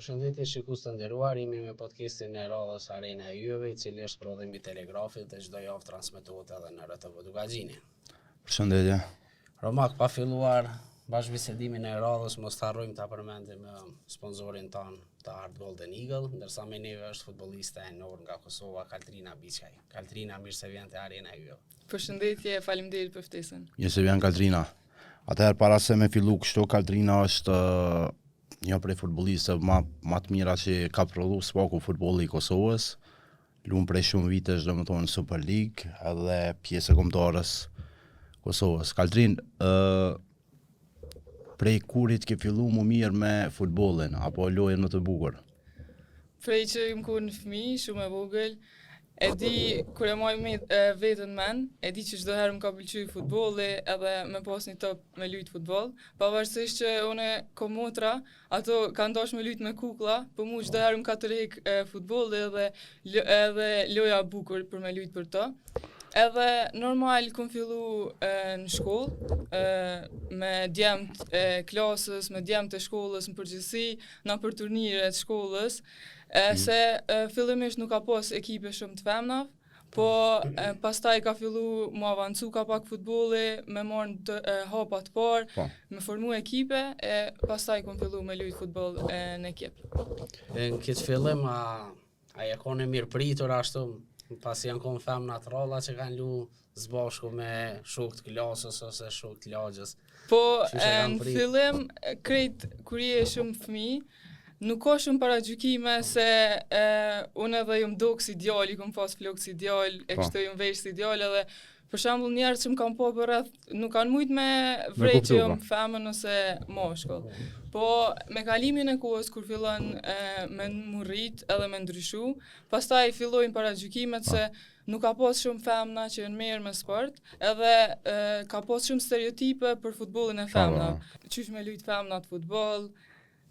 Përshëndetje shikues të nderuar, jemi me podcastin e radhës Arena e Yjeve, i cili është prodhim i Telegrafit dhe çdo javë transmetohet edhe në RTV Dugaxhini. Përshëndetje. Romak, pa filluar bashkëbisedimin e radhës, mos të harrojmë ta përmendim sponsorin ton të Art Golden Eagle, ndërsa me neve është futbolliste e njohur nga Kosova, Kaltrina Biçaj. Kaltrina, mirë se vjen te Arena e Yjeve. Përshëndetje, faleminderit për ftesën. Mirë se vjen Kaltrina. Atëherë para se me fillu kështu, Kaltrina është një prej futbollistëve më të mira që ka prodhu spaku futbolli i Kosovës. Luan prej shumë vitesh, domethënë Super League, edhe pjesë e kombëtarës Kosovës. Kaltrin, prej kurit ke fillu më mirë me futbollin apo lojën më të bukur? Prej që më kur në fëmijë, shumë e vogël, e di kur e moj vetën men, e di që çdo herë më ka pëlqyer futbolli edhe me pas një top me lujt futboll, pavarësisht që unë kom motra, ato kanë dashur me lujt me kukulla, po mu çdo herë më ka tërheq futbolli edhe loja e bukur për me lujt për to. Edhe normal kom fillu në shkollë, me djemt e klasës, me djemt e shkollës në përgjithësi, na për turnire të shkollës, se fillimisht nuk ka pas ekipe shumë të femnave, po pastaj ka fillu mu avancu ka pak futbolli, me marrë hapa të parë, me formu ekipe, e pastaj kom fillu me lujt futboll në ekip. Në këtë fillim, a e kone mirë pritur ashtu, pasi janë konë femna të ralla që kanë lu zbashku me shok të klasës ose shok të lagjës. Po, në fillim, krejt kur je shumë fëmijë, nuk ka shumë paragjykime se unë edhe jam dok si djali, kom pas flok si djal, e kështu jam vesh si djal edhe për shembull njerëz që më kanë po për rreth nuk kanë mujt me vrej që jam femën ose moshkull. Po me kalimin e kohës kur fillon me mu rrit edhe me ndryshu, pastaj fillojnë paragjykimet se nuk ka pas shumë femna që janë mirë me sport, edhe ka pas shumë stereotipe për futbollin e femnave. Qysh me lujt femnat futboll,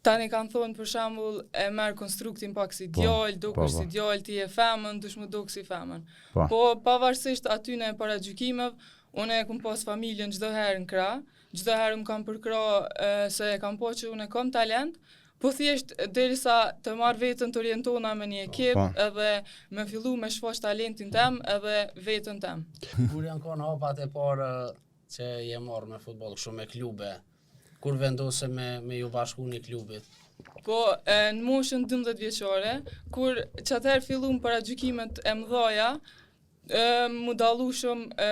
tani kanë thonë për shembull e merr konstruktin pak si djalë, dukesh si djalë, ti je femën, dush më duk si femën. Po pavarësisht atyne paragjykimeve, unë e kam pas familjen çdo herë në krah, çdo herë më kam përkrah se kam po që unë kam talent, po thjesht derisa të marr veten të orientona me një ekip, edhe me fillu me shfaq talentin tem edhe veten tem. Kur janë konë hapat e parë që je marrë me futboll, shumë me klube, kur vendose me ju bashku një klubit? Po, në moshën 12 vjeçare, kur që atëherë fillum paragjykimet e mëdhaja, mu dallu shumë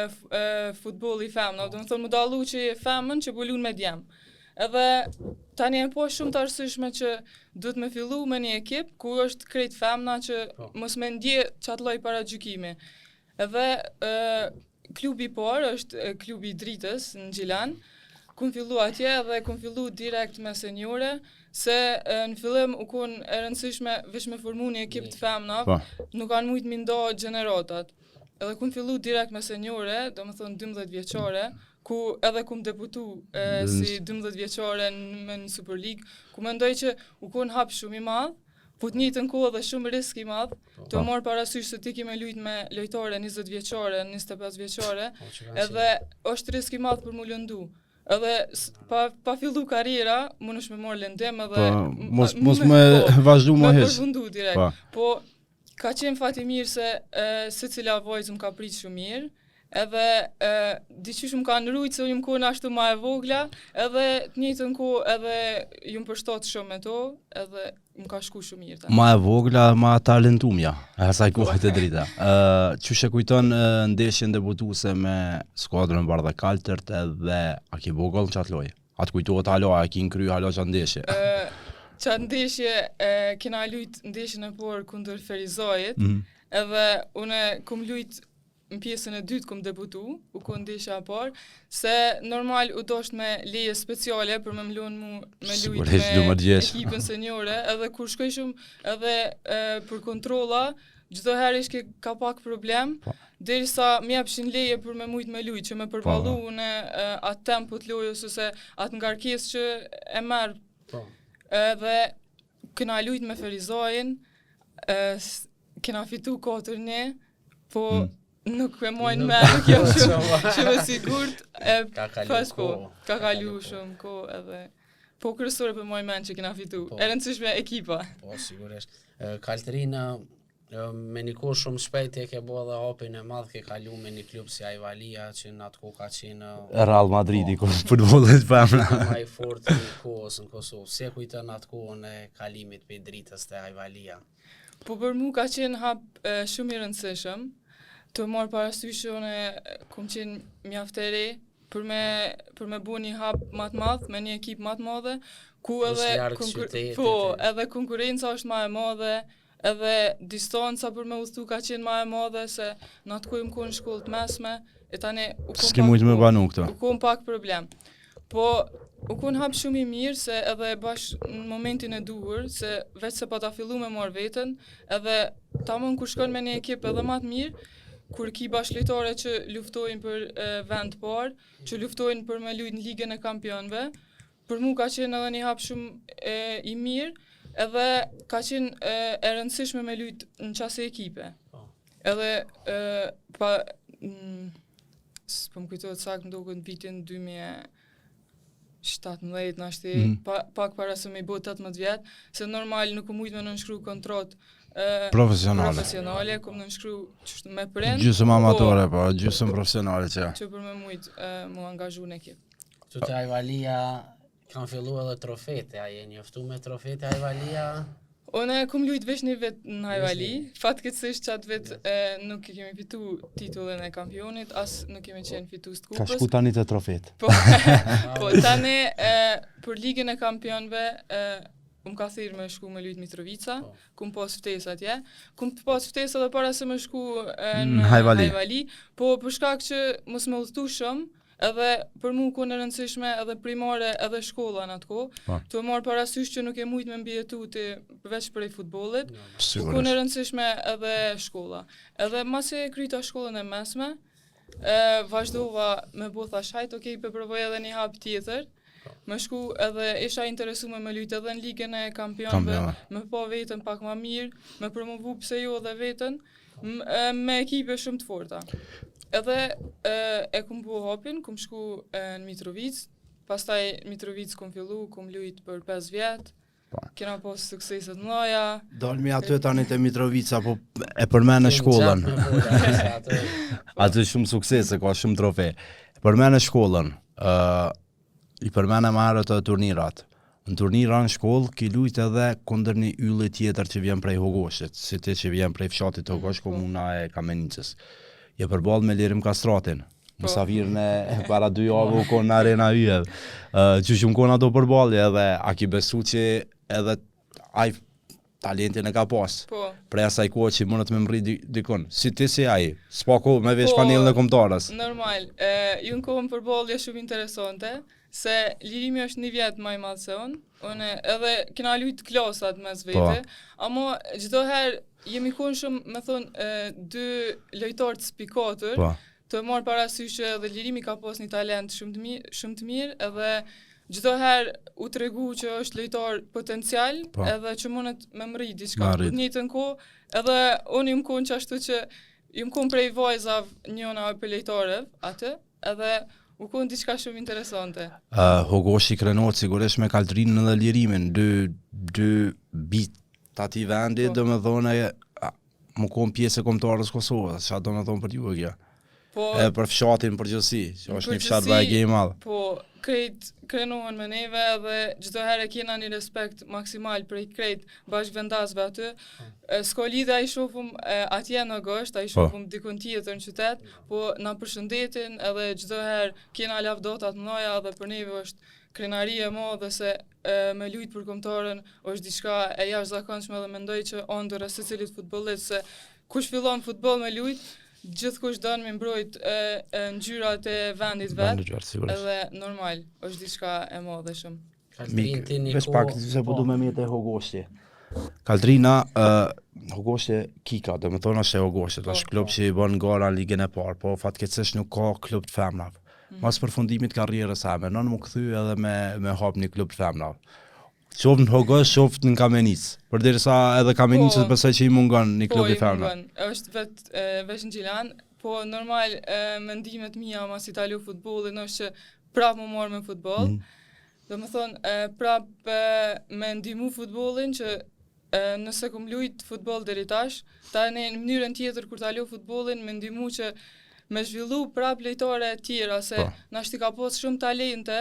futbolli femna, do më thonë mu dallu që je femën që po lun me djem. Edhe tani e po shumë të arsyeshme që duhet me fillu me një ekip ku është krejt femna që mos me ndje qatë lloj paragjykimi. Edhe klubi parë është klubi i Dritës në Gjilan, kum fillu atje dhe kum fillu direkt me senjore, se në fillim u kon e rëndësishme veç me formu një ekip të femnave, nuk kanë mujt mi nda gjeneratat. Edhe kum fillu direkt me senjore, do më thonë 12 vjeçare, ku edhe kum debutu si 12 vjeçare në Super League, ku mendoj që u kon hap shumë i madh, po të njëjtën kohë dhe shumë risk i madh, të marr parasysh se ti ke me lujt me lojtare 20 vjeçare, 25 vjeçare, edhe është risk i madh për mu lëndu. Edhe pa fillu karriera, më nësh me marrë lëndim edhe mos me vazhdu më me hiç. përfundu direkt. Po ka qenë fati mirë se secila vajzë më ka prit shumë mirë, edhe diqysh më kanë rujt se unë kohën ashtu ma e vogla, edhe të njëjtën kohë edhe ju më përshtat shumë me to, edhe më ka shku shumë mirë. Ma e vogla, ma talentumja, e asaj kohë të drita. Qysh e kujton ndeshjen debutuse me skuadrën Bardha Kaltërt edhe a ki vogël në qatë lojë? A të kujtohet halo, a ki nkry halo qatë ndeshje? Qatë ndeshje, kena lujt ndeshjen e por kundër Ferizajit, edhe une kum lujt në pjesën e dytë kum debutu, u kon ndeshja e parë, se normal u dosht me leje speciale për me mlun mu me lujt me ekipën senjore, edhe kur shkoj shumë edhe për kontrolla, çdo herë ishke ka pak problem, derisa më japshin leje për me mujt me lujt, që me përballu në atë tempo të lojës ose atë ngarkesë që e merr. Edhe kena lujt me Ferizajin, kena fitu 4-1, po nuk e mojnë me, nuk jam shumë sigurt, ka kalu ka kalu shumë kohë edhe Po kryesore për moj men që kena fitu. Po. E rëndësishme ekipa. Po, sigurisht. Kaltërinë me një kohë shumë shpejt e ke bo dhe hapin e madh ke kalu me një klub si Ajvalia që në atë kohë ka qenë Real Madridi kur futbollit femna. më i fortë i kohës në Kosovë. Si e kujton atë kohën e kalimit për dritës të Ajvalia? Po për mu ka qenë hap shumë i rëndësishëm. Të marr parasysh unë kom qenë mjaft e re për me bu një hap më të madh me një ekip më të madhe ku Plus edhe larg qytetit, edhe konkurenca është më e madhe, edhe distanca për me udhëtu ka qenë më e madhe se në atë kohë më konë shkollë të mesme, e tani u kom S'ke mujtë me banu këto. U kom pak problem. Po u kon hap shumë i mirë se edhe bash në momentin e duhur, se veç se pa ta fillu me marr veten, edhe tamam kur shkon me një ekip edhe më të mirë, kur ki bash lojtare që luftojnë për vend parë, që luftojnë për me lujt në ligën e kampionëve, për mu ka qenë edhe një hap shumë i mirë, edhe ka qenë e rëndësishme me lujt në qase ekipe. Edhe s'po më kujtohet saktë, më duket në vitin 2017 nashti, pak para se me i bot 18 vjet, se normal nuk u mujt me nënshkru kontratë profesionale, kom nënshkru me prind. Gjysmë amatore, po, gjysmë profesionale që. Që për me mujt mu angazhu në ekip. Tu të Ajvalia kanë fillu edhe trofete, a je njoftu me trofete Ajvalia? Unë kom lujt veç një vit në Ajvali, fatkeqësisht qatë vit nuk i kemi fitu titullin e kampionit, as nuk kemi qenë fitus të Ka kupës. shku tani të trofet. Po tani për ligën e kampionëve ka thirrë me shku me lujt Mitrovica, kum pas ftesë atje. Kum pas ftesë edhe para se me shku në Ajvali, po për shkak që mos më udhëtu shumë, edhe për mu ku në rëndësishme edhe primare edhe shkolla në atë kohë, të marr parasysh që nuk e mujt me mbijetu të veç prej futbollit, ku në rëndësishme edhe shkolla. Edhe masi e kryta shkollën e mesme, vazhdova me bo thash hajt, okej, provoj edhe një hap tjetër, me shku edhe isha interesume me lujt edhe në ligën e kampionëve, me pa vetën pak ma mirë, me promovu pse jo edhe vetën, me ekipe shumë të forta. Edhe e kum bu hapin, kum shku në Mitrovic, pastaj Mitrovic kum fillu, kum lujt për 5 vjet, kena pas sukseset mëdha. Dalmi aty tani te Mitrovica, po e përmend shkollën. Aty shumë suksese, ka shumë trofe. E përmend shkollën, i përmend më herët të turnirat. Në turnira në shkollë, ki lujt edhe kundër një ylli tjetër që vjen prej Hogoshit, si ti që vjen prej fshatit Hogosh, komuna e Kamenicës. Je përballë me Lirim Kastratin. Musafirën e para 2 javë u konë në arena yjet. Që shumë konë ato përballje edhe a ki besu që edhe aj talentin e ka pas. Prej asaj kohë që mundet me mri dikon. Si ti si aj, s'pa kohë me vesh panelën e kombëtarës. Normal, ju në kohën përballje shumë interesante, se Lirimi është 1 vjet më i madh se unë edhe kena lujt klasat mes vete, ama çdo herë jemi konë shumë, me thonë, 2 lojtarë të spikatur, të marrë parasysh që edhe Lirimi ka pas një talent shumë të mirë, edhe çdo herë u tregu që është lojtar potencial, edhe që mundet me mri diçka. Në njëjtën kohë, edhe unë jam konë qashtu që jam konë prej vajzave njëna për lojtarëve atë, edhe u konë diçka shumë interesante. Hogoshi krenohet sigurisht me Kaltrinën dhe Lirimin, dy bit ati vendi, do me thone, më konë pjesë e kombëtarës Kosovës, që do me thonë për ju e kja. E për fshatin përgjithësi, që është një fshat bajgje i madhë. Po, krejt krenohen me neve dhe çdo herë kena një respekt maksimal prej krejt bashkëvendasve aty. S'ka lidhje ai shohum atje në Gosht, ai shohum dikon tjetër në qytet, po na përshëndetin edhe çdo herë kena lavdata të mëdha dhe për neve është krenari e madhe se me lujt për kombëtarën është diçka e jashtëzakonshme dhe mendoj që ëndër secilit futbollist se kush fillon futboll me lujt, gjithkush don me mbrojt ngjyrat e vendit vet. Edhe normal, është diçka e madhe shumë. Vesh pak se po du me mjetë e Hogoshi. Kaltrina, Hogoshi kika, dhe me thonë është e Hogoshi, është klub që i bën gara në ligën e parë, po fatkeqësisht nuk ka klub të femnave. Mas përfundimit karrierës same, nën më kthy edhe me hap një klub të femnave. Qoftë në Hogosh, qoftë në Kamenic. Përderisa edhe Kamenicës besoj që i mungon një klub i femnave. Po, i mungon. Është veç në Gjilan, po normal mendimet mia mas i talu futbollin është që prapë më marr me futboll. Domethënë prap me ndihmu futbollin që nëse kom lujt futboll deri tash, tani në mënyrën tjetër kur ta luaj futbollin me ndihmu që me zhvillu prap lojtare të tjera se na shti ka pas shumë talente,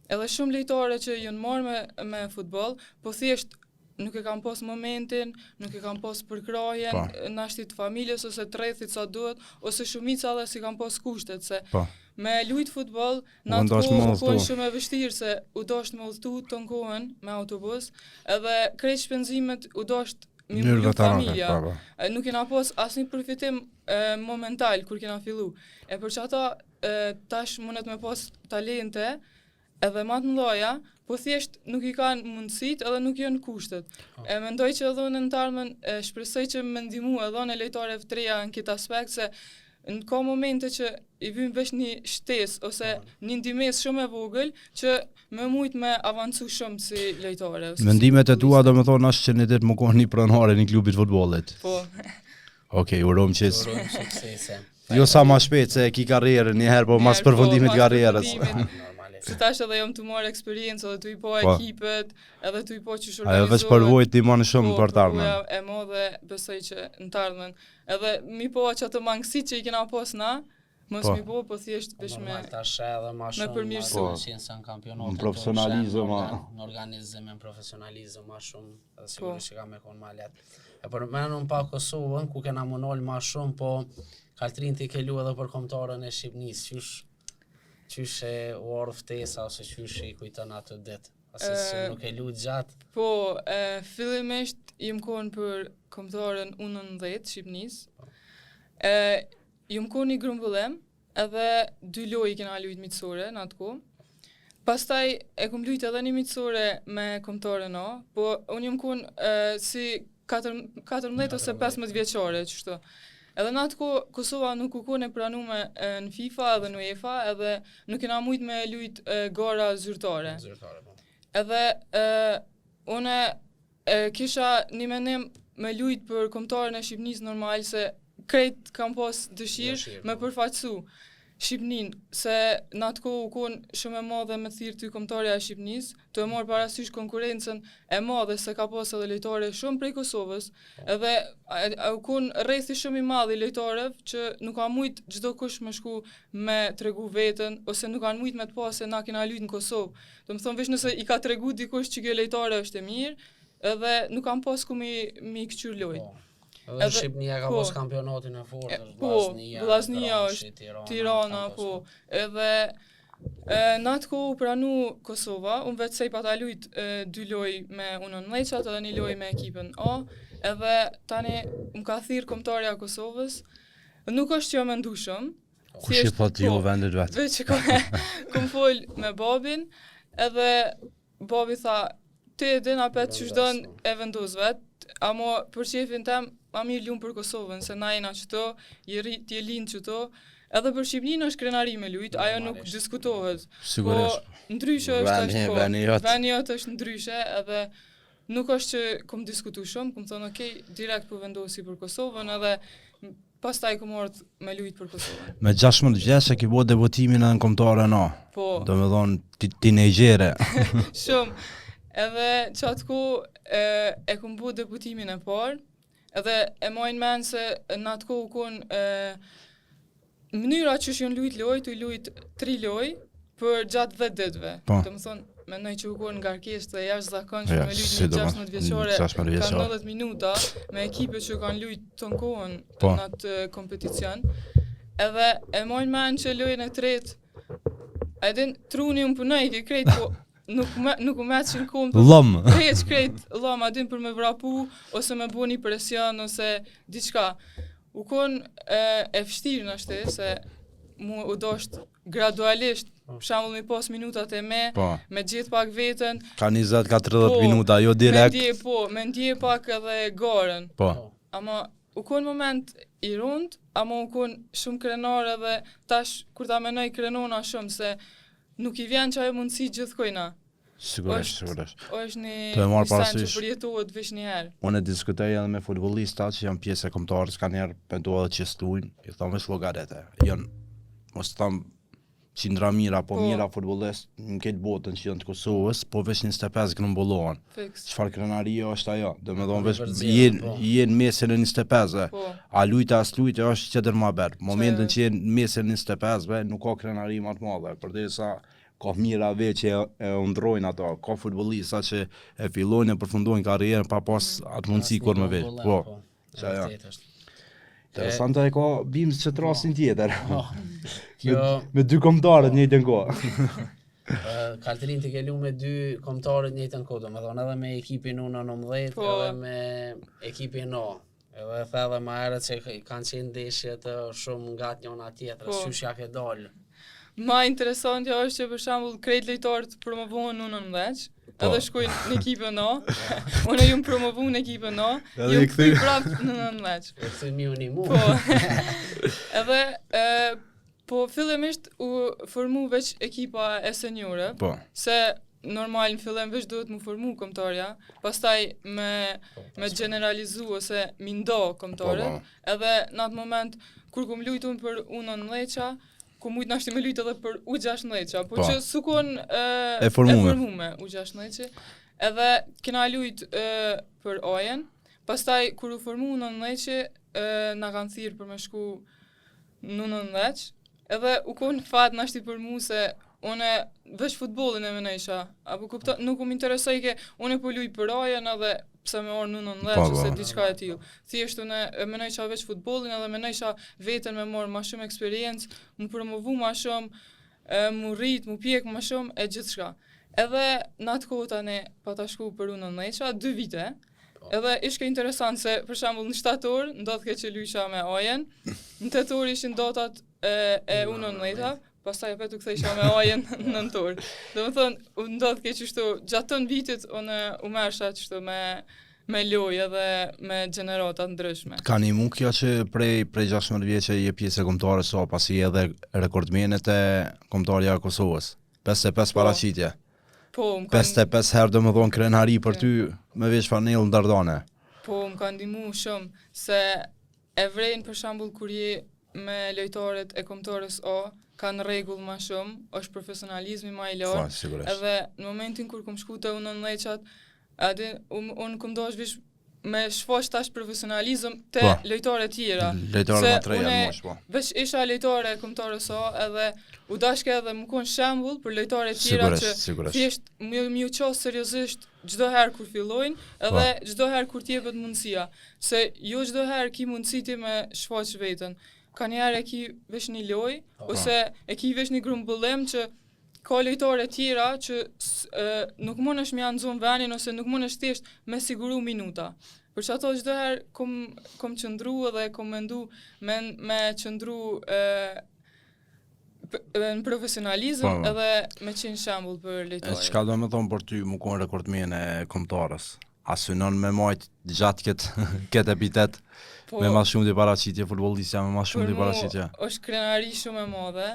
edhe shumë lojtare që janë marrë me futboll, po thjesht nuk e kam pas momentin, nuk e kam pas përkrajen, na shti të familjes ose të rrethit sa duhet, ose shumica edhe si kam pas kushtet se me lujt futboll, në atë kohë shumë e vështirë se u dosht me udhëtu të kohën me autobus, edhe krejt shpenzimet u dosht mi mbulu familja. Nuk kena pas asnjë përfitim momental kur kena fillu. E për që ata tash mundet me pas talente edhe ma të mëdhaja, po thjesht nuk i kanë mundësit edhe nuk janë kushtet. Mendoj që edhe në të ardhmen shpresoj që me ndihmu edhe në lojtarëve të reja në këtë aspekt se në ka momente që i vim vesh një shtes ose një ndihmes shumë e vogël që me mujt me avancu shumë si lojtare. Mendimet e tua domethënë është që ne det më kohë një pronare një klubi të futbollit. Po. Okej, urojmë që suksese. Jo sa më shpejt se ki karrierën një herë, po mas përfundimit të karrierës. Se tash edhe jam të marrë eksperiencë edhe të i po ekipet, edhe të i po që shurganizohet. Ajo veç përvojt t'i manë shumë për t'ardhmen. Po, e modhe besoj që në t'ardhmen. Edhe mi po që atë mangësit që i kena pos na, mos mi po thjesht vesh me përmirësu. Qenë sa në kampionatet. Në profesionalizëm. Në organizëm, në profesionalizëm ma shumë, edhe sigurisht që ka me konë ma letë. E përmenun pa Kosovën, ku kena munol ma shumë, po Kaltrin t'i ke lu edhe për kombëtarën e Shqipnisë, qysh e u orë ftesa ose qysh i kujton atë ditë, ose se nuk e lu gjatë? Po, fillimisht jem konë për kombëtarën U19 Shqipnisë, jem konë i grumbullem, edhe 2 lojë kena lujt miqësore në atë kohë. Pastaj e kom lujt edhe një miqësore me kombëtarën A, po unë jem konë si 14 ose 15 vjeçare, qështu. Edhe në atë kohë, Kosova nuk u kone pranume në FIFA edhe në UEFA, edhe nuk kena mujt me lujt gara zyrtare. Edhe une kisha një menim me lujt për kombëtarën e Shqipnisë normal, se krejt kam pas dëshirë me përfaqësu Shqipnin, se në atë kohë u konë shumë e madhe me thirë ty kombëtarja e Shqipnisë, të e morë parasysh konkurencën e madhe se ka pas edhe lojtare shumë prej Kosovës, edhe u konë rrethi shumë i madh i lojtarëve që nuk ka mujt çdo kush me shku me tregu veten, ose nuk kanë mujt me të pasë se na kena lujt në Kosovë. Do më thonë veç nëse i ka tregu dikush që kjo lojtare është e mirë, edhe nuk kam pas ku mi këqyr lojt. Edhe Shqipnia ka pas kampionatin e fortë, Vllaznia është Tirana, po. Edhe në atë kohë u pranu Kosova, unë vetë se i pata lujt 2 lojë me U19 edhe 1 lojë me ekipën A, edhe tani më ka thirr kombëtarja e Kosovës. Nuk është që jo mendu shumë. Kush i thot jo vendet vetë? Veç që kom fol me babin, edhe babi tha, ti e din apet që shdon e vendos vetë, amo për qefin tem, ma mirë lumë për Kosovën, se na jena qëto, t'je linë qëto, edhe për Shqipninë është krenari me lujt, ajo nuk diskutohet. Sigurisht. Po ndryshe është veni jot është ndryshe, edhe nuk është që kom diskutu shumë, kom thonë okej, direkt po vendosi për Kosovën, edhe pastaj kom ardhur me lujt për Kosovën. Me 16 vjeç e ki bo debutimin në kombëtaren A. Po. Do me thonë tinejdgjere. Shumë. Edhe që atë ku e kom bu debutimin e parë, edhe e mojnë menë se në atë ku u konë mënyra që shjon lujt lojë, të i lujt 3 lojë për gjatë 10 ditëve. Do më thonë, mendoj që u konë ngarkesë dhe jashtëzakonshme me lujt një 16 vjeçore, ka 90 minuta me ekipe që kanë lujt të në kohën në atë kompeticion. Edhe e mojnë menë që lojën e tretë, a edhin truni unë punoj, ki krejt, po nuk u metë që në kohën për krejt lëm, adin për me vrapu, ose me bo një presion, ose diçka. U konë e fështirë në shte, se mu u dosht gradualisht, shambull mi pas minutat e me gjithë pak veten. Ka 20, ka 30 minuta, jo direkt. Me ndje pak edhe garen. Ama u konë moment i rund, ama u konë shumë krenar edhe tash, kur ta menoj krenona shumë, se nuk i vjen që ajo mundësi gjithkojna. Sigurisht. është një sen që përjetohet veç një herë. Unë e diskutoj edhe me futbollista që janë pjesë e kombëtarës, kanë njerë pendoa dhe që stujnë, i thamë slogarete. Janë, mos thamë qindra mira, po mira futbollist në këtë botën që janë të Kosovës, po veç 25 grumbullohen. Fiks. Çfarë krenaria është ajo? Domethënë Po, veç me përzgjedhje, po. jenë mesin e 25-ve. Po. A lujta as lujta është çetër më ber. Momentin Që- që jenë mesin e 25-ve nuk ka krenari më të madhe, përderisa ka mira veç që e undrojnë ato, ka futbollista që e fillojnë e përfundojnë karrierën pa pas atë mundësi kur më veç. Po. Qa ja. Vërtet është. Interesante e ka bims që trasin tjetër. Kjo Me dy kombëtarët në njëjtën kohë. Kaltrin të kelu me dy kombëtarët në njëjtën kohë, domethënë edhe me ekipin U19 Po. edhe me ekipin A. Edhe the edhe më herët që kanë qenë ndeshje të shumë nga njëna tjetra, Po. qysh ja ke dalë. Ma interesantja është që për shembull krejt lojtarët promovohen në 19, Po. edhe shkojnë në ekipën A. Unë jam promovu në ekipën A, Edhe ju i kthy. kthy prapë në 19. E këtë mi unë i mu. Po. Edhe po fillimisht u formu veç ekipa e senjore, Po. se normal në fillim veç duhet mu formu kombëtarja, pastaj me generalizu ose mi ndo kombëtarët, Po, edhe në atë moment kur kum lujt unë për U19-qa, ku mujt nashti me lujt edhe për U16-qa, po Po. që sukon E formume. U16, edhe kena lujt për A-jen, pastaj kur u formu U19, na kanë thirrë për me shku në 19, edhe u kon fat nashti për mu se une veç futbollin e menejsha, apo kupto, nuk më interesoj ke une po luj për A-jen edhe pse me orë në 19 Po, ose po. diçka e tillë. Thjesht une e menejsha veç futbollin edhe menejsha veten me marr më shumë eksperiencë, mu promovu më shumë, mu rrit, mu pjek më shumë e gjithçka. Edhe në atë kohë tani pa ta shku për U19-qa 2 vite. Edhe ishte interesant se për shembull në shtator ndodhke që luajsha me A-jen, në tetor ishin datat e U19-ta, pastaj vetë u kthesha me A-jen në nëntor. Domethënë u ndodhke që kështu gjatë të vitit unë u merrsha kështu me lojë edhe me gjenerata ndryshme. Ka një mund kjo që prej 16 vjeçë je pjesë e kombëtarës so pasi edhe rekordmenet e kombëtarja e Kosovës. 55 Po. paraqitje. Po, më kanë 55 herë domethënë krenari për ty me veç fanellë ndardane. Po, më ka ndihmu shumë, se e vrejnë për shembull kur je me lojtarët e kombëtarës A, kanë rregull më shumë, është profesionalizmi më i Po, lartë. sigurisht. Edhe në momentin kur kom shku te U19-qat, unë kom dosh vish me shfaq tash profesionalizëm te Po. lojtarë tjera. Lojtarë Se më të reja une në mosh, po. Veç isha lojtare e kombëtarës A, edhe u dashke edhe më kon shembull për lojtare tjera që Sigurisht. thjesht më qos seriozisht çdo herë kur fillojnë, edhe çdo herë kur t'jepet mundësia. Se jo çdo herë ki mundësi ti me shfaq veten. Ka një herë e ki veç një lojë, ose e ki veç një grumbullim që ka lojtare tjera që nuk mundesh me janë zonë venin ose nuk mundesh thjesht me siguru minuta. Për që ato çdo herë kom qëndru edhe kom mendu me qëndru në profesionalizëm Po. edhe me qenë shembull për E lojtarë. çka do me thonë për ty mu kon rekordmen e kombëtarës? A synon me majt gjatë këtë epitet Po, me ma shumë të paraqitje futbollistja, me ma shumë për të paraqitje? mu është krenari shumë e madhe,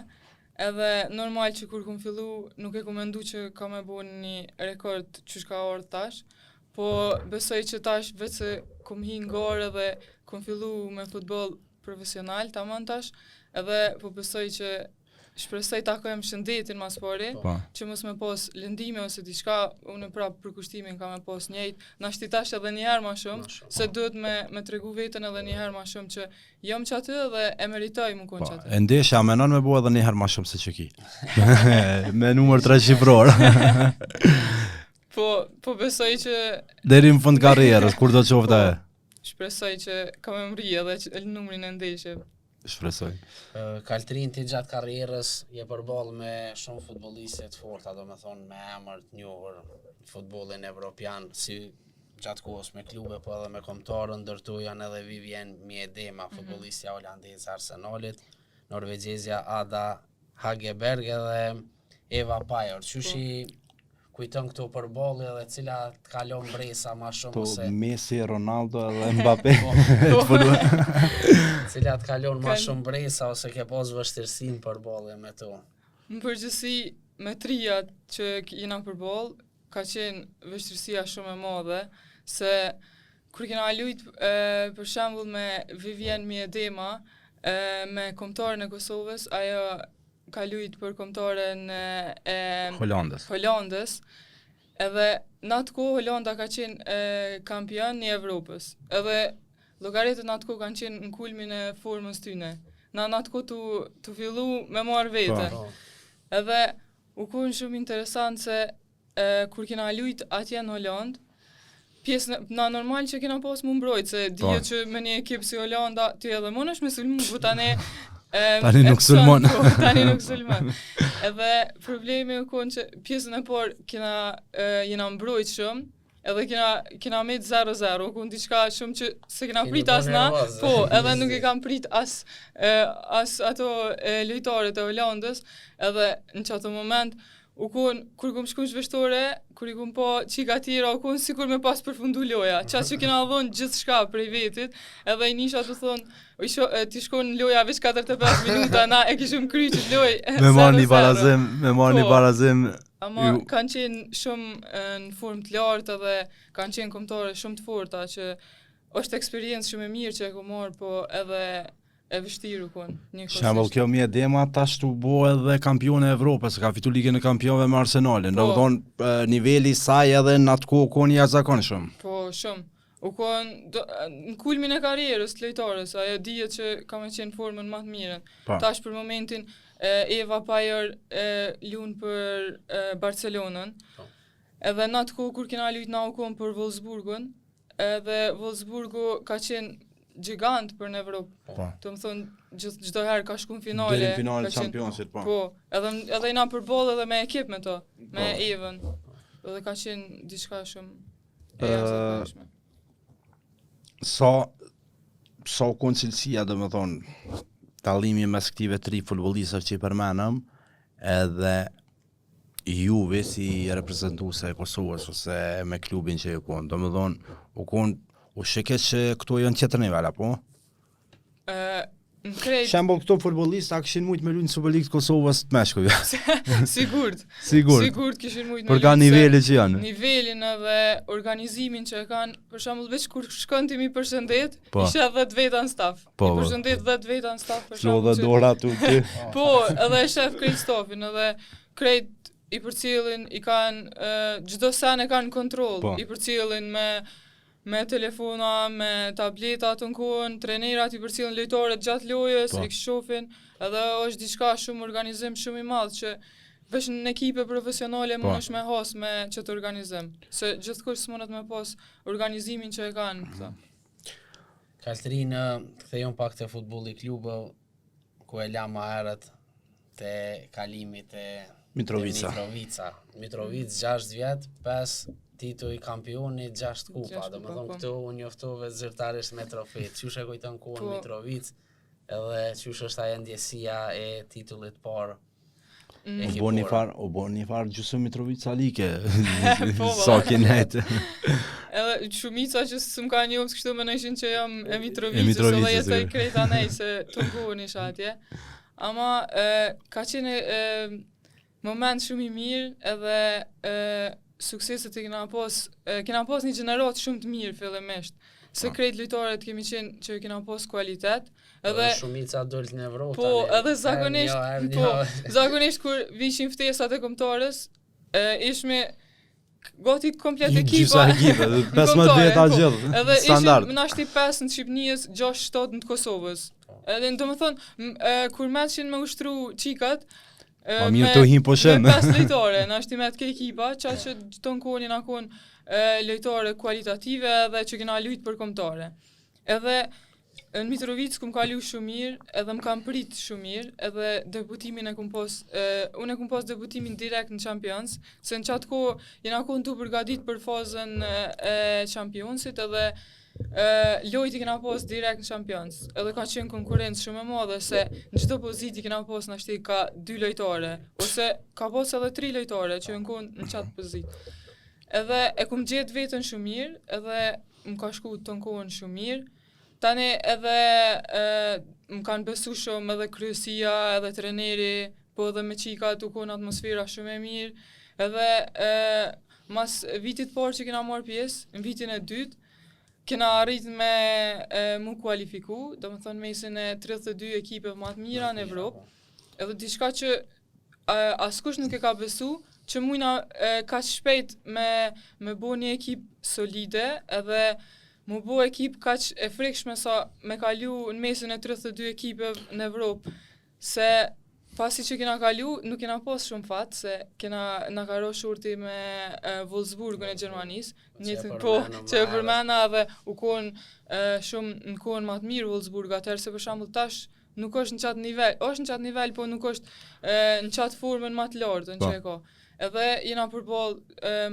edhe normal që kur kom fillu nuk e kom mendu që ka me bo një rekord që shka orë tash, po besoj që tash vetë se kom hi ngare dhe kom fillu me futboll profesional tamam tash, edhe po besoj që shpresoj ta kojmë shëndetin mas pari, Po. që mos me pas lëndime ose diçka, unë prapë për kushtimin ka me pas njëjtë, na shtitash edhe një herë më shumë, se duhet me tregu veten edhe një herë më shumë që jam qatë dhe e meritoj më kon Po, qatë. e ndeshja menon me bo edhe një herë ma shumë se që ki. Me numër 3 shifror. Po besoj që Deri në fund karrierës, kur do qofte e? shpresoj që ka me mri edhe numrin e ndeshje. Shpresoj. Kaltrin ti gjatë karrierës je përballë me shumë futbollistë të forta, domethënë me emër të njohur në futbollin evropian, si gjatë kohës me klube, po edhe me kombëtarë, ndërtu janë edhe Vivien Miedema, futbollistja holandez e Arsenalit, norvegjezja Ada Hageberg edhe Eva Pajor. Qyshi kujton këto përballje edhe cila të kalon bresa më shumë Po, se Messi, Ronaldo edhe Mbappé. cila të kalon më Kan- shumë bresa ose ke pas vështirësi në përballje me to. Në përgjithësi me trijat që jena përballë, ka qenë vështirësia shumë e madhe, se kur kena lujt për shembull me Vivien Miedema, me kombëtarën e Kosovës, ajo ka lujt për kombëtaren e Hollandës. Edhe në atë kohë Holanda ka qenë kampion i Evropës. Edhe llogaritët në atë kohë kanë qenë në kulmin e formës tyne. Në atë kohë tu fillu me marrë vete. Edhe u konë shumë interesant se kur kena lujt atje në Hollandë, pjesë na normal që kena pas më mbrojt, se dije që me një ekip si Holanda, ty edhe mon është me sulmu, po tani nuk sulmon. Tani nuk sulmon. Edhe problemi u konë që pjesën e parë jena mbrojt shumë, edhe kena met 0-0, u konë diçka shumë që se kena prit as na, po, edhe nuk e kam prit as ato lojtarët e Hollandës, edhe në çato moment u konë, kur kom shku në zhveshtore, kur i kom po qika tjera, u konë sikur me pas përfundu loja. Qatë që kena dhonë gjithë shka prej vetit, edhe i nisha të thonë, ti shkon në loja veç 45 minuta, na e kishëm kry që loj. Me marrë një barazim. Ama kanë qenë shumë në formë të lartë edhe kanë qenë kombëtare shumë të forta, që është eksperiencë shumë e mirë që e kom marrë, po edhe e vështirë u konë. Shembull, kjo mi e dema tash tu bo edhe kampione e Evropës, ka fitu ligën e kampionëve me Arsenalin. Do të thonë niveli i saj edhe në atë kohë konë jashtëzakonshëm. Po, shumë. U konë në kulmin e karrierës të lojtarës, ajo dihet që ka me qenë formën më të mirën. Tash për momentin Eva Pajër luan për Barcelonën. Edhe në atë kohë kur kena lujt na u konë për Wolfsburgun, edhe Wolfsburgu ka qenë gjigant për në Evropë. Të më thonë, çdo herë ka shku në finale. Deri në finale Championship, po. Po, edhe i na përball edhe me ekip me to, me Even. Edhe ka qenë diçka shumë e jashtëzakonshme. Sa koncilësia, do më thonë, tallimi mes këtive 3 futbollistëve që i përmenëm, edhe Juve si reprezentuese e Kosovës ose me klubin që ju konë. Do më thonë, u sheket që këto janë tjetër nivel, apo? Shembull, këto futbollista kishin mujt me luajnë në Superligë të Kosovës të meshkujve. Sigurt kishin mujt me luajnë. Për ka niveli që janë. Nivelin edhe organizimin që e kanë, për shembull, veç kur shkon ti mi përshëndet, isha 10 veta në staf. I përshëndet 10 veta në staf për shembull. Flo dhe dora tu ti. Po, edhe shef krejt stafin, edhe krejt i përcjellin, i kanë çdo sen e kanë kontroll, i përcjellin me telefona, me tableta të kohën, trenerat i përcjellin lojtarët gjatë lojës, i shohin, edhe është diçka shumë organizim shumë i madh që veç në ekipe profesionale mundesh me has me çet organizim. Se gjithkusht s'mundet me pas organizimin që e kanë këta. Kaltrinë, kthejon pak te futbolli klubëv, ku e la më herët te kalimi te Mitrovica. Mitrovic 6 vjet, 5 titull kampioni, 6 kupa, do më thonë këtu unë njoftove zyrtarisht me trofet, qysh e kujton kohën Mitrovic, edhe qysh është ajo ndjesia e titullit parë. O bo një farë gjusë Mitrovica like, sa kinet. Edhe shumica që s'm ka njoft kështu më nëjshin që jam e Mitrovicës, edhe jetoj krejt anej se të kohën isha atje. Ama ka qenë moment shumë i mirë, edhe sukseset e kena pas një gjenerat shumë të mirë fillimisht. Se krejt lojtarët kemi qenë që kena pas kualitet. Edhe shumica dolt në Evropë. Po, edhe zakonisht kur vishin ftesat e kombëtarës, ishme gati komplet ekipa. Gjysa ekipa, 15 veta gjithë, edhe standard. Edhe ishim nashti 5 në Shqipnijës, 6-7 në Kosovës. Edhe do më thonë, kur meqin me ushtru qikat, Ma mirë të him po shemë. Me 5 lojtare, në ashtimet ke ekipa, që gjithë në kohën jena konë lojtare kualitative dhe që kena lujt për kombëtare. Edhe në Mitrovic kum ka luj shumë mirë, edhe më kam prit shumë mirë, edhe debutimin unë e kum pas debutimin direkt në Champions, se në qatë kohë jena konë tu përgadit për fazën e Championsit, edhe lojti kena pas direkt në Champions, edhe ka qenë konkurencë shumë e madhe se në çdo pozitë kena pas nashti ka 2 lojtare, ose ka pas edhe 3 lojtare që në konë në qatë pozitë. Edhe e kum gjetë vetën shumë mirë, edhe më ka shku të në kohën shumë mirë. Tani edhe më kanë besu shumë edhe kryesia, edhe treneri, po edhe me qikat u konë atmosfera shumë e mirë. Edhe mas vitit parë që kena marrë pjesë, në vitin e dytë, kena arrit me mu kualifiku, do më thonë mesin e 32 ekipe më të mira në Evropë. edhe diçka që askush nuk e ka besu, që mujna kaq shpejt me bo një ekip solide edhe mu bo ekip kaq e frikshme sa me kalu në mesin e 32 ekipe në Evropë, se pasi që kena kalu, nuk kena pas shumë fat, se na ka ro shurti me Wolfsburgun e Gjermanisë, që e përmena dhe u kon shumë në kohën më të mirë Wolfsburg, atëherë se për shembull tash nuk është në qatë nivel, është në qatë nivel, po nuk është në qatë formën më të lartë që e ka. Edhe jena përball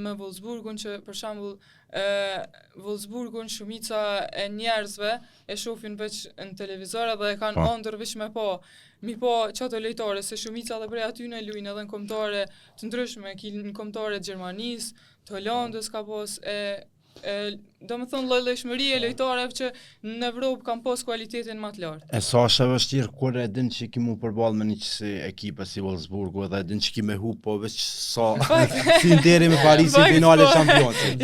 me Wolfsburgun që për shembull Wolfsburgun shumica e njerëzve e shohin veç në televizor edhe e kanë ëndër veç me pa. Mi po çato lojtare se shumica edhe prej aty në luajnë edhe në kombëtare të ndryshme, në kombëtare të Gjermanisë, të Holandës ka pas do me thonë lloj-llojshmëri e lojtarëve që në Evropë kanë pas kualitetin më të lartë. E sa është e vështirë kur e din që ki mu përball me një si ekipe si Wolfsburgu edhe e din që ki me hu, po veç sa si Interi me Parisin finale Championship.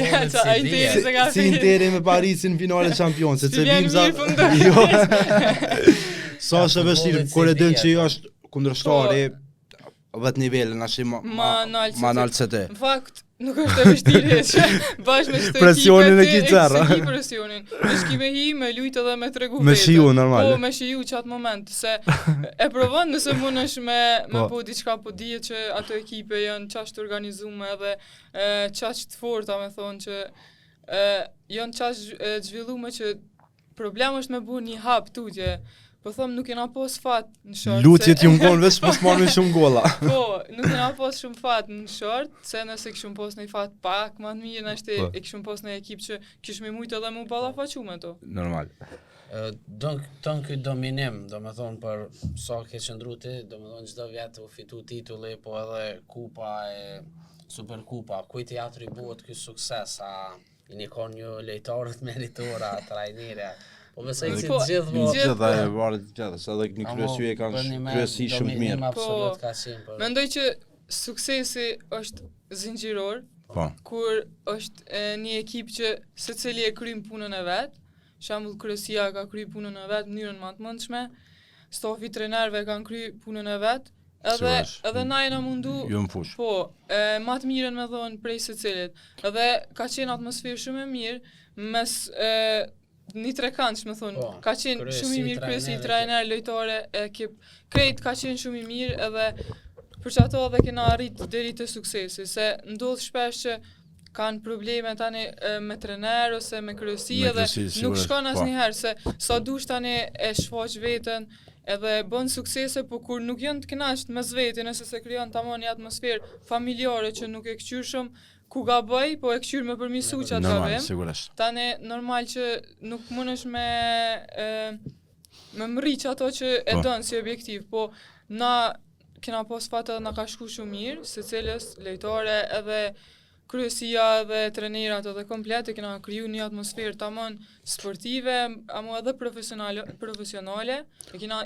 Si Interi me Parisin finale Championship, se bim za. Sa është e vështirë kur e din që është kundërshtari vetë nivelin ashtu ma naltë se te. Në fakt nuk është e vështirë që bashkë me çdo presionin e kiçarra. Presionin. Ne shkime hi me lujt edhe me tregu vetë. Me shiju normal. Po me shiju çat moment se e provon nëse mundesh me po diçka, po dihet që ato ekipe janë çast të organizuar edhe çast të forta, me thonë që janë çast zhvilluar që problemi është me bu një hap tutje. Po thom nuk kena pas fat në short. Lutjet ju ngon veç mos marrin shumë golla. Po, nuk kena pas shumë fat në short, se nëse kishim pas një fat pak më të mirë, nashte e kishim pas një ekip që kishim mujt edhe mu ballafaqu me to. Normal. Ton ky dominim, domethënë për sa ke qëndru ti, domethënë çdo vit u fitu titulli, po edhe kupa e Superkupa, kujt i atribuohet ky sukses, a i kanë një lojtarë meritora, trajnerë. Po besoj se të gjithë e varet gjithë, sa edhe një kryesy e kanë kryesi shumë të mirë. Absolut ka qenë. Mendoj që suksesi është zinxhiror, kur është një ekip që secili e kryen punën e vet. Shembull kryesia ka kryer punën e vet në mënyrën më të mundshme, stafi trajnerëve kanë kryer punën e vet. Edhe na jena mundu, po, ma të mirën me thonë prej secilit. Edhe ka qenë atmosferë shumë e mirë mes një trekantsh, me thonë, ka qenë shumë i mirë kryesi, trajner, lojtare, ekip, krejt ka qenë shumë i mirë edhe për që ato edhe kena arrit deri të suksesi, se ndodh shpesh që kanë probleme tani me trener ose me kryesi edhe nuk shkon asnjëherë se sa dush tani e shfaq veten edhe bën suksese, po kur nuk janë të kënaqur mes vetë, nëse se krijon tamam një atmosferë familjare që nuk e kqyrshëm, ku gaboj, po e kqyr me përmirësu që atë gabim. Tani normal që nuk mundesh me mriq ato që e don si objektiv, po na kena pas fat edhe na ka shku shumë mirë, secilës lojtare edhe kryesia edhe trajnerat edhe komplet e kena kriju një atmosferë tamam sportive, ama edhe profesionale,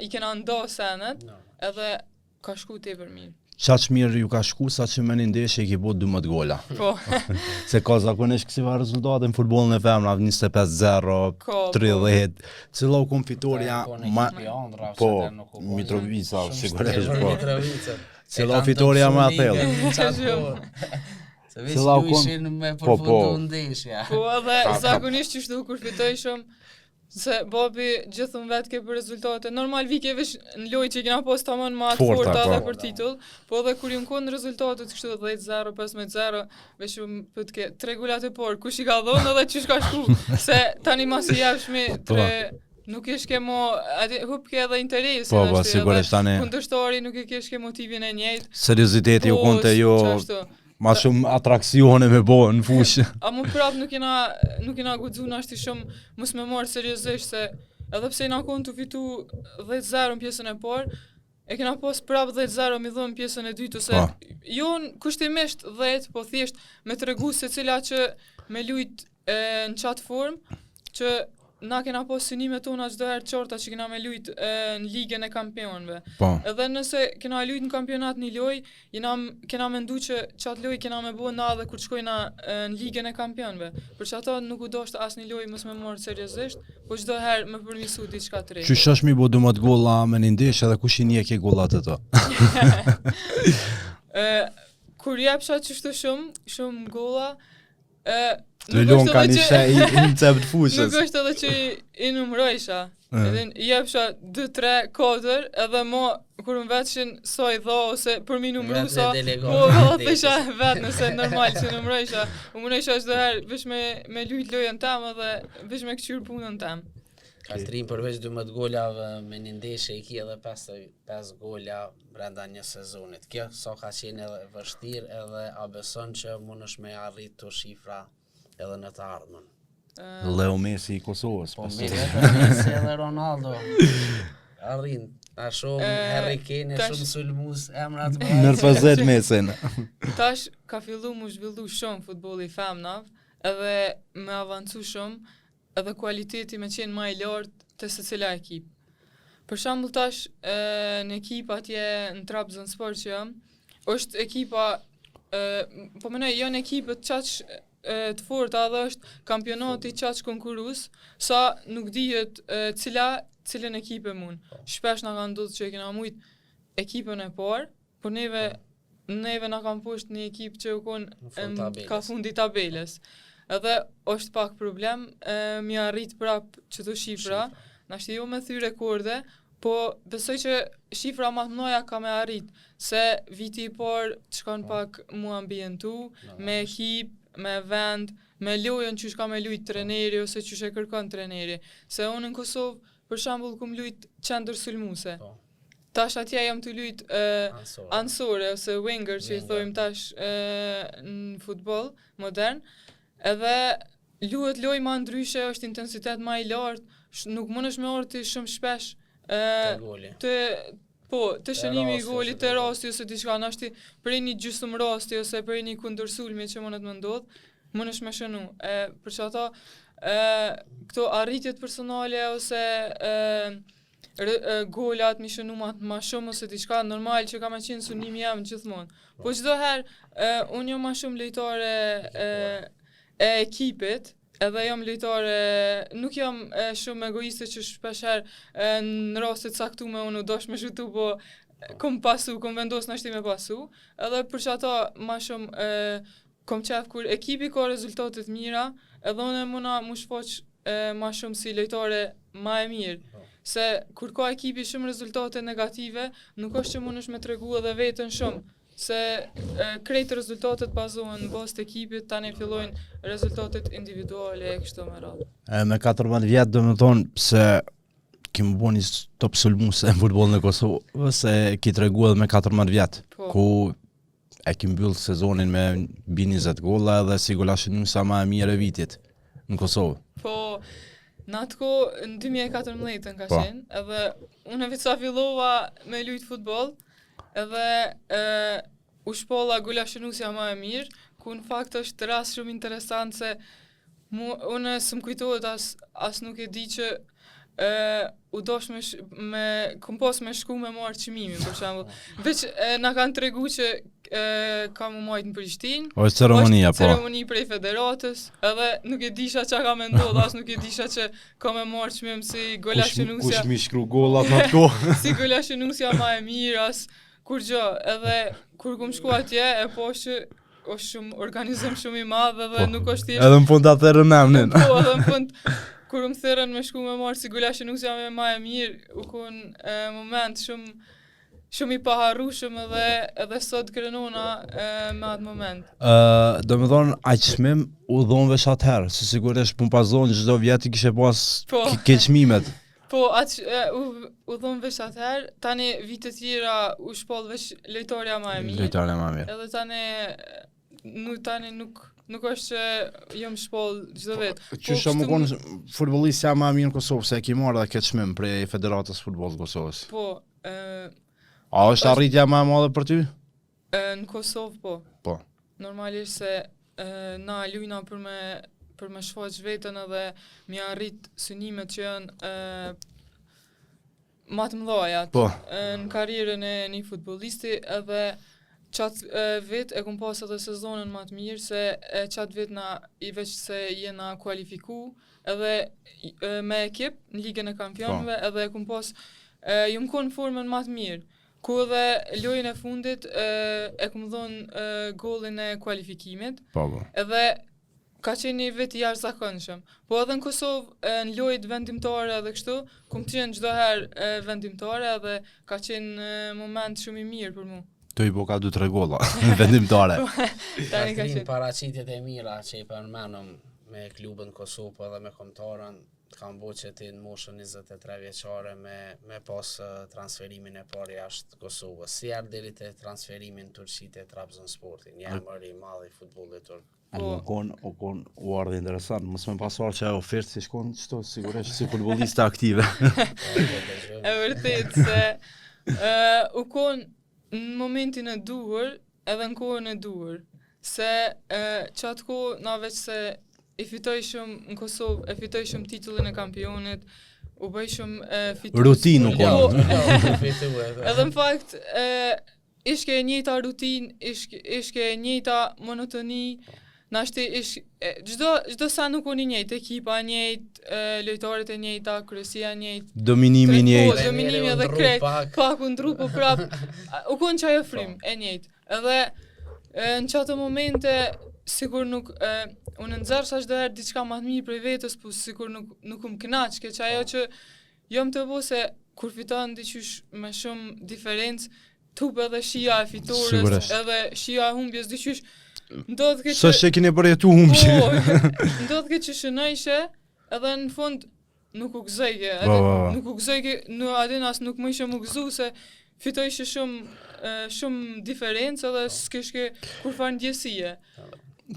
i kena nda senet, edhe ka shku tepër mirë. Qaq mirë ju ka shku sa që me një ndeshje i ki bo 12 gola. Po. Se ka zakonisht kësiva rezultate në futbolin e femra, 25-0, 30, cila u kom fitoria po, Mitrovica, sigurisht, po. Cila u fitoria ma thellë. Se veç ju ishin me përfundu ndeshja. Po edhe zakonisht që shtu kur fitojshëm, se babi gjithën vetë ke për rezultate. Normal vike veç në lojë që i kena pas tamam ma të forta edhe për titull, po edhe kur ju në konë rezultatet kështu 10-0, 15-0, veç ju pët ke 3 gullat e por, kush i ka dhonë edhe qysh ka shku, se tani mas i jashmi nuk ish ke mo, hup ke edhe interesi, po, sigurisht tani kundërshtari nuk i kesh ke motivin e njejt. Serioziteti ju konte jo ma shumë atraksione me bo në fushë. A mu prap nuk jena guxu nashti shumë mos me marë seriozisht se edhe pse jena konë të fitu 10-0 në pjesën e parë, e kena pas prap 10-0 mi dhënë pjesën e dytë, se jo kushtimisht 10, po thjesht me të regu se cila që me lujt në qatë formë, që na kena pas synimet tona çdo herë qorta që kena me lujt në ligën e kampionëve. Po. Edhe nëse kena lujt në kampionat një lojë, kena mendu që çat lojë kena me bë na edhe kur shkojna në ligën e kampionëve. Për çato nuk u doshta asnjë lojë mos me marr seriozisht, po çdo herë me përmirësu diçka të re. Qysh është mi bo 12 golla me një ndesh edhe kush i njeh ke gollat e to? Kur jepsha qështu shumë golla, Të luan ka një shej i cep të fushës. nuk është edhe që i numrojsha. Edhe i jepsha 2, 3, 4, edhe mo kur më vetëshin sa i dha ose për mi numru sa, po thësha vetë nëse normal që numrojsha. U munojsha çdo herë veç me lujt lojën tem edhe veç me këqyr punën tem. Kaltrin përveç 12 golave me një ndeshje i ki edhe 5 gola brenda një sezonit. Kjo sa ka qenë edhe vështirë edhe a beson që mund është me arrit të shifra edhe në të ardhmen. Leo Messi i Kosovës. Po Messi edhe Ronaldo arrin. Ta shumë Harry Kane shumë sulmus emrat më. Nërpëzet Mesin. Tash ka fillu mu zhvillu shumë futbolli i femnave, edhe me avancu shumë, edhe kualiteti me qenë ma i lartë të secila ekip. Për shembull tash në ekip atje në Trabzonspor që jam, është ekipa po mendoj janë ekipet çaq të forta edhe është kampionati çaq konkurrues, sa nuk dihet cilën ekip e mund. Shpesh na ka ndodhur që kena mujt ekipën e parë, por neve na kanë poshtë një ekip që u kon ka fundi tabelës. Edhe është pak problem, mi arrit prap çdo shifra, nashti jo me thy rekorde, po besoj që shifra më të mëdha ka me arrit, se viti i parë çkan pak mu ambientu, me ekip, me vend, me lojën që ka me lujt treneri ose që e kërkon treneri. Se unë në Kosovë, për shembull, kum lujt qendër sulmuese. Tash atje jam të lujt ansore ose winger që i thojmë tash në futboll modern. Edhe luhet lojë ma ndryshe, është intensitet ma i lartë, nuk mundesh me orti shumë shpesh të shënimi i golit të rasti ose diçka, nashti prej një gjysmë rasti ose prej një kundërsulmi që mundet me ndodh, mundesh me shënu. Për që ata këto arritjet personale ose golat mi shënu ma shumë ose diçka, normal që ka me qenë sunimi jam gjithmonë. Po çdo herë unë jam ma shumë lejtare e ekipit, edhe jam lojtare, nuk jam shumë egoiste që shpesher në rastet caktume unë dosh me shutu, po kom vendos nashti me pasu, edhe për që ata ma shumë kom qef kur ekipi ka rezultatet mira, edhe unë muna mu shfaq ma shumë si lojtare ma e mirë. Se kur ka ekipi shumë rezultate negative, nuk është që mund është me tregu edhe vetën shumë, se krejt rezultatet bazohen në bazë të ekipit, tani fillojnë rezultatet individuale e kështu me radhë. Me 14 vjetë do më thonë pse kemë bo një top sulmuese në futbollin e Kosovës, se ki tregu edhe me 14 vjetë, ku e ki mbyll sezonin me mbi 20 golla edhe si golashënuesa më e mirë e vitit në Kosovë. Po, në atë kohë në 2014 ka qenë, edhe unë vetë sa fillova me lujt futboll, edhe u shpolla golashënuesja më e mirë, ku në fakt është rast shumë interesant se unë s'm kujtohet as nuk e di që u dosh kom pas me shku me marrë çmimin për shembull. Veç na kanë tregu që kam u majt në Prishtinë. Është ceremonia, po. Ceremoni prej federatës, edhe nuk e disha çka ka me ndodhur, as nuk e disha që ka me marrë çmim si golashënuesja. Kush mi shkru gollat në atë kohë? Si golashënuesja më e mirë, as kur gjë, edhe kur kum shku atje, e po që është shumë organizim shumë i madh edhe nuk është thjesht. Edhe në fund atë rënamnin. Po, edhe në fund kur më thërën me shku me marrë si golashënuesja më e mirë, u kon moment shumë i paharrueshëm edhe sot krenona me atë moment. Do me thonë, aq çmim u dhon veç atëherë, se sigurisht pun pazon çdo vjet i kishe pas ke çmimet. Po, u dhon veç atëherë, tani vite tjera u shpoll veç lojtarja më e mirë. Lojtarja më e mirë. Edhe tani nuk është që jam shpoll çdo vit. Qysh më kon futbollistja më e mirë në Kosovë, se e ki marrë dhe këtë çmim prej Federatës Futbollit të Kosovës. Po. A është arritja më e madhe për ty? Në Kosovë po. Po. Normalisht se na lujna për për me shfaq veten edhe mi arrit synimet që janë më të mëdha në karrierën e një futbollisti edhe qatë vit e kom pas edhe sezonën më të mirë se qatë vit i veç se jena kualifiku edhe me ekip në Ligën e Kampionëve edhe e kom pas ju më konë formën më të mirë. Ku edhe lojën e fundit e kom dhonë golin e kualifikimit. Edhe ka qenë një vit i jashtëzakonshëm. Po edhe në Kosovë në lojët vendimtare edhe kështu, kom qenë çdo herë vendimtare edhe ka qenë moment shumë i mirë për mu. Të i bo ka 2-3 golla vendimtare. Katrin paraqitjet e mira që i përmenëm me klubin Kosovë po edhe me kombëtarën kam bo që ti në moshën 23 vjeçare me pas transferimin e parë jashtë Kosovës. Si erdhi te transferimin Turqi te Trabzonsporti, një emër i madh i futbollit turk. U ardhi interesant, mos më pasur që ofertë si shkon çto sigurisht si futbolliste aktive. E vërtet se u kon në momentin e duhur edhe në kohën e duhur. Se qatë kohë na veç se i fitoj shumë në Kosovë, e fitoj shumë titullin e kampionit, u bëj shumë fitues. Rutinë u konë. Edhe në fakt, ishke e njëjta rutinë, ishke e njëjta monotoni, nashti çdo sa nuk unë i njëjtë, ekipa njëjtë, lojtarët e njëjta, kryesia njëjtë. Dominimi njëjtë. Dominimi edhe krejt, pak u ndru po prap, u konë qaj e frim, e njëjtë. Edhe në qatë momente, sigur nuk, unë nëzërë sa çdo herë diçka më të mirë prej vetës, po sikur nuk kënaq, që ajo që jom të bo se kur fiton diqysh me shumë diferencë, tup edhe shija e fitores, edhe shija e humbjes diqysh, ndodhë ke që... Së që kine përjetu humbje. Ndodhë ke që shënojshe, edhe në fund nuk u gëzojke, nuk u gëzojke, në adin as nuk më ishe më gëzu, se fitojshe shumë diferencë edhe s'keshke kur farë ndjesie.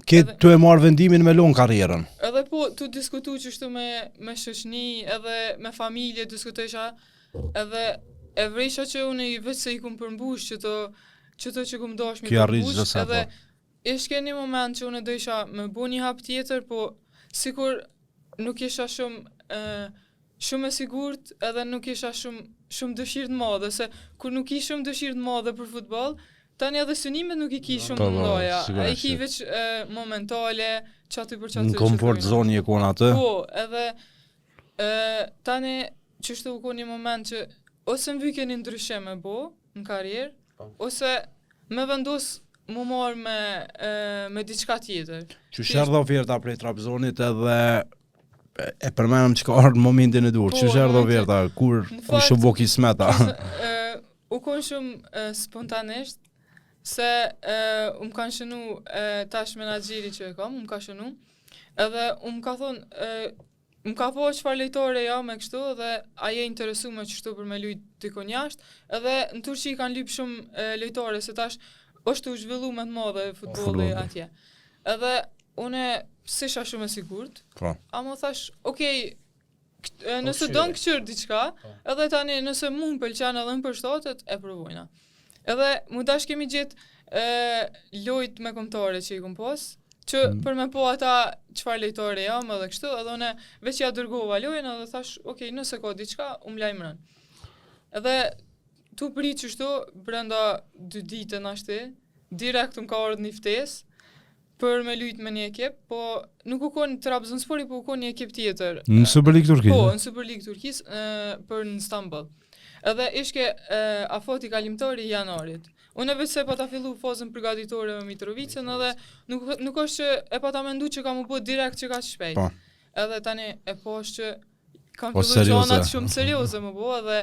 Tu e marrë vendimin me lonë karrierën. Edhe po, tu diskutu qështu me shoqni, edhe me familje diskutojsha, edhe e vrejsha që unë i veç se i kum përmbush qëto që kum dosh mi përmbush, edhe ishke një moment që unë dojsha me bu një hap tjetër, po sikur nuk isha shumë e sigurt, edhe nuk isha shumë dëshirë të madhe, se kur nuk i shumë dëshirë të madhe për futbol, tani edhe synimet nuk i ki shumë të mdoja, i ki veç momentale, qaty për qaty. Në komfort zoni e kona atë? Po, edhe tani qështu u ko një moment që ose më vyke një ndryshim e bo në karrierë, ose me vendos mu marrë me diçka tjetër. Që sherdhe oferta prej Trabzonit edhe e përmenëm që ka ardhë në momentin e dur, që sherdhe oferta, kur shumë bo kismeta? U konë shumë spontanisht, se më kanë shënu tash menaxheri që e kam, më ka shënu, edhe më ka thonë, më ka po çfarë lojtore jam me kështu, edhe aje interesu me qështu për me lujt dikon jashtë, edhe në Turqi kanë lyp shumë lojtore, se tash është u zhvillu me të madhe futbolli atje. Edhe une s'isha shumë e sigurt, ama thash, okej, nëse do në këqyrë diçka, edhe tani nëse mu më pëlqen edhe më përshtatet, e provojna. Edhe mu dash kemi gjithë lojt me kombëtare që i kom pas, që për me po ata qfar lojtare jam edhe kështu, edhe une veç ja dërgova lojën edhe thash, okej, nëse ka diçka, lajmëron. Edhe tu pri qështu, brenda 2 ditën ashti, direkt më ka ardhur një ftesë për me lujt me një ekip, po nuk u konë Trabzonspori, po u konë një ekip tjetër. Në Super League Turkis? Po, në Super League Turkis, për në Istanbul. Edhe ishke afati kalimtari i janarit. Unë veç se pa ta fillu fazën përgatitore me Mitrovicën, edhe nuk është që e pa ta mendu që kam u bë direkt që ka shpejt. Edhe tani e po është që kam fillu gjonat shumë serioze më bo, edhe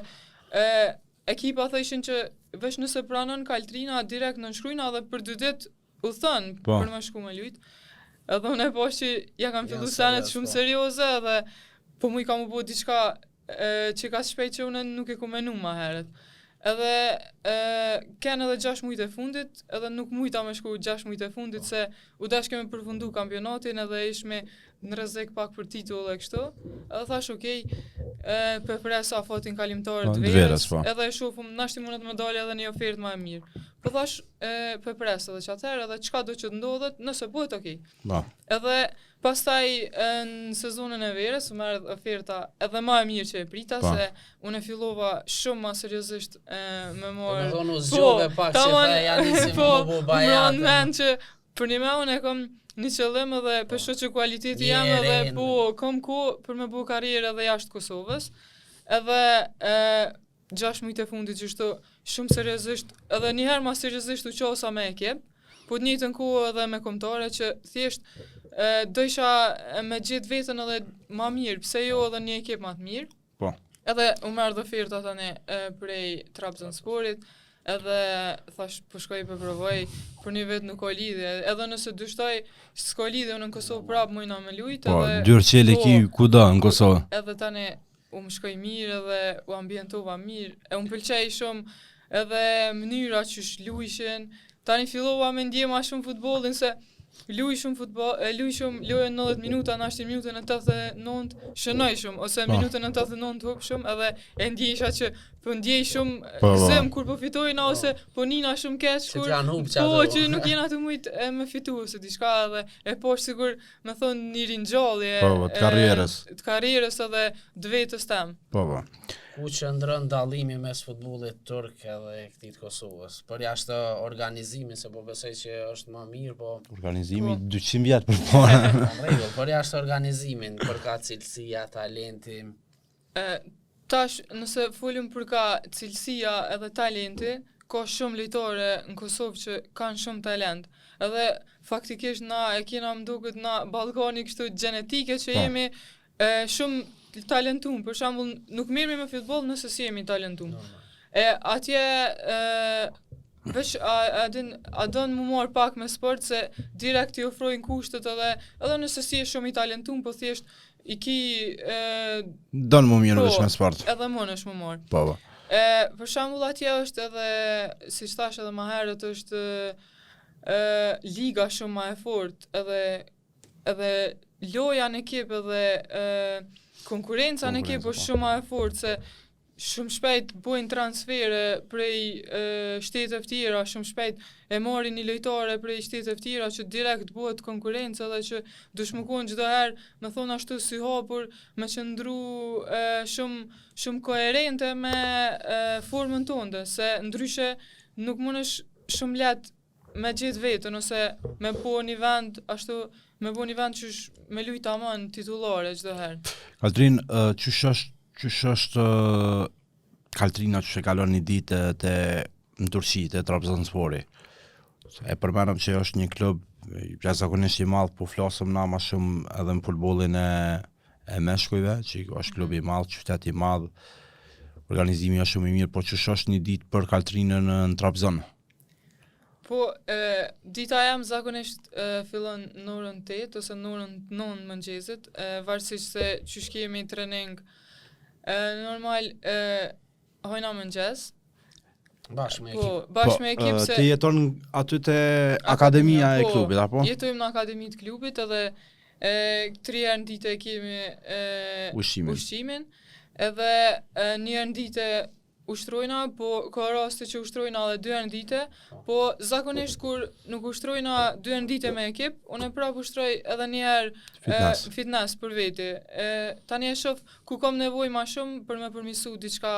ekipa thëshin që veç nëse pranon Kaltrina direkt në nshkrujna dhe për 2 ditë u thënë për me shku me lujt. Edhe unë e po është që ja kam fillu senet shumë serioze, edhe po mu i kam u bë diçka që ka shpejt që unë nuk e ku menu ma heret. Edhe ken edhe 6 mujt e fundit, edhe nuk mujta me shku 6 mujt e fundit, se u dash keme përfundu kampionatin edhe ishme në rrezik pak për titull e kështu. Edhe thash okej, për presa afatin kalimtar të verës, edhe e shofum nashti mundet me dalë edhe një ofertë ma e mirë. po thash po pres edhe çatëherë edhe çka do që të ndodhet nëse bëhet okay. Po. Edhe pastaj në sezonën e verës më erdhi oferta edhe më e mirë që e prita se unë fillova shumë më seriozisht me morë. Do të zgjove pak se ta janë nisi më bajat. Që për një unë e kam një qëllim edhe pesho që kualiteti jam edhe kam për me bu karrierë edhe jashtë Kosovës. Edhe 6 muajt e fundit gjithashtu shumë seriozisht, edhe një herë më seriozisht u qosa me ekip, po të njëjtën kohë edhe me kombëtare që thjesht do isha me gjithë vetën edhe ma mirë, pse jo edhe një ekip ma të mirë. Po. Edhe u merr oferta tani prej Trabzonsporit, edhe thash po shkoj për provoj, për një vetë nuk ka lidhje, edhe nëse dyshtoj s'ka lidhje unë në Kosovë prapë mujna me lujt. Po, dyrë ki kuda në Kosovë. Edhe tani u më shkoj mirë edhe u ambientova mirë, e unë pëlqej shumë edhe mënyra që lujshin. Tani fillova me ndje ma shumë futbollin se luj shumë 90 minuta, në ashtë minutën e 89 shënoj shumë, ose minutën e 89 hop shumë, edhe e ndjesha që po ndjej shumë gëzim kur po fitojna, ose po nina shumë keq kur që nuk jena të mujt me fitu ose diçka, edhe e poshtë sigur me thonë një ringjallje të karrierës edhe të vetës tem. Po. Ku qëndron dallimi mes futbollit turk edhe këtij të Kosovës? Për jashtë organizimi, se po besoj që është më mirë, po organizimi 200 vjet përpara. Për jashtë organizimin, për ka cilësia, talenti. Tash nëse folim për ka cilësia edhe talenti, ka shumë lojtare në Kosovë që kanë shumë talent. Edhe faktikisht na e kena më duket na Ballkani kështu gjenetike që jemi shumë talentum, për shembull nuk mirëmi me futboll nëse si jemi talentum. Atje veç a don më marr pak me sport se direkt i ofrojnë kushtet edhe nëse si je shumë i talentum, po thjesht i ki don më mirë veç me sport. Edhe mënesh më marr. Po. Për shembull atje është edhe siç thash edhe më herët është liga shumë më e fortë, edhe loja në ekip edhe konkurenca në ekip është shumë më e fortë se shumë shpejt bojnë transfere prej shteteve tjera, shumë shpejt e marrin një lojtare prej shteteve tjera që direkt bëhet konkurrencë edhe që dush më konë çdo herë, me thonë ashtu si hapur, me qëndru shumë koherente me formën tënde, se ndryshe nuk mundesh shumë lehtë me gjithë vetën ose me po një vend ashtu me bo një vend që me lujt aman titullare çdo herë. Kaltrin, qysh është Kaltrina që e kalon një ditë në Turqi, te Trabzonspori. E përmenëm që është një klub jashtëzakonisht i madh, po flasëm na më shumë edhe në futbollin e meshkujve, që është klub i madh, qytet i madh, organizimi është shumë i mirë, po qysh është një ditë për Kaltrinën në Trabzon? Po, dita jam zakonisht fillon në orën 8 ose në orën 9 mëngjesit, varësisht se qysh kemi trening normal hojna mëngjes. Bashkë me ekip. Po, bashkë me ekip se ti jeton aty te akademia e klubit, apo? Jetojmë në akademitë të klubit edhe 3 herë në ditë kemi ushqimin, edhe një herë në ditë ushtrojna, po ka raste që ushtrojna edhe 2 herë në ditë, po zakonisht kur nuk ushtrojna 2 herë në ditë me ekip, unë prap ushtroj edhe një herë fitness për veti. Tani e shoh ku kam nevojë më shumë për me përmirësu diçka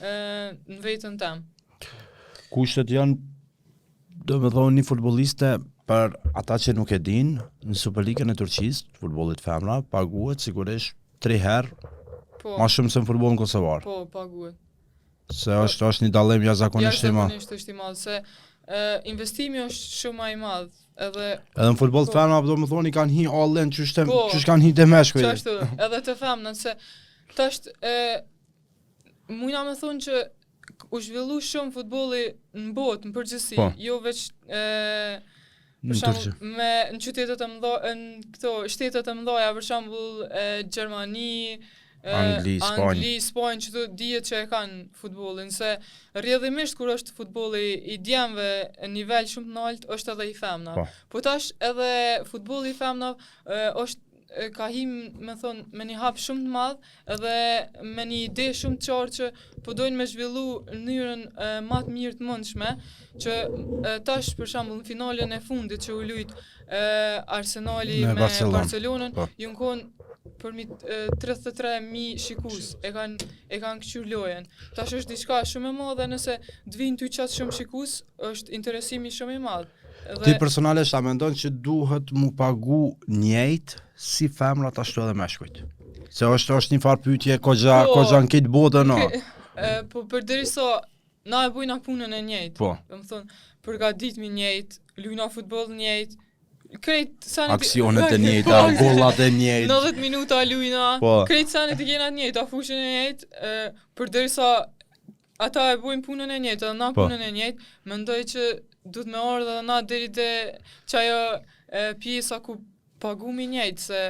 në veten tem. Kushtet janë, domethënë, një futbolliste për ata që nuk e din, në Superligën e Turqisë, futbollit femra, paguhet sigurisht 3 herë më shumë se në futbollin kosovar. Po, paguhet. Se është një dallim jashtëzakonisht i madh. Jashtëzakonisht është i madh, se investimi është shumë më i madh. Edhe në futboll femra, domethënë, kanë hi allën çysh kanë hi te meshkuj. Ashtu, edhe të femnat se tash mujna me thonë që u zhvillu shumë futbolli në botë, në përgjithësi, jo veç për shembull në qytetet e mëdha, në këto shtetet e mëdha, për shembull Gjermani, Angli, Spanjë, që të dihet që e kanë futbollin, se rrjedhimisht kur është futbolli i djemve në nivel shumë të lartë, është edhe i femnave. Po tash edhe futbolli i femnave është ka him, me thonë, me një hap shumë të madh edhe me një ide shumë të qartë që po dojnë me zhvillu në mënyrën më të mirë të mundshme, që tash për shembull në finalen e fundit që u lut Arsenali me Barcelonën, ju nkon përmi 33.000 shikues e kanë kqyr lojën. Tash është diçka shumë e madhe, nëse të vinë ty qatë shumë shikues, është interesimi shumë i madh. Ti personalisht a mendon që duhet mu pagu njëjt si femrat ashtu edhe meshkujt? Se është një farë pyetje kogja në këtë botë no. Po përderisa na e bujna punën e njëjtë. Po. Domethënë, përgatitmi njëjtë, lujna futboll njëjtë, krejt aksionet e njëjta, gollat e njëjtë. 90 minuta lujna, krejt sanet i kena të njëjta, fushën e njëjtë, përderisa ata e bujnë punën e njëjtë, edhe na punën e njëjtë, mendoj që duhet me ardhe edhe na deri te çajo pjesa ku pagumi njëjtë, se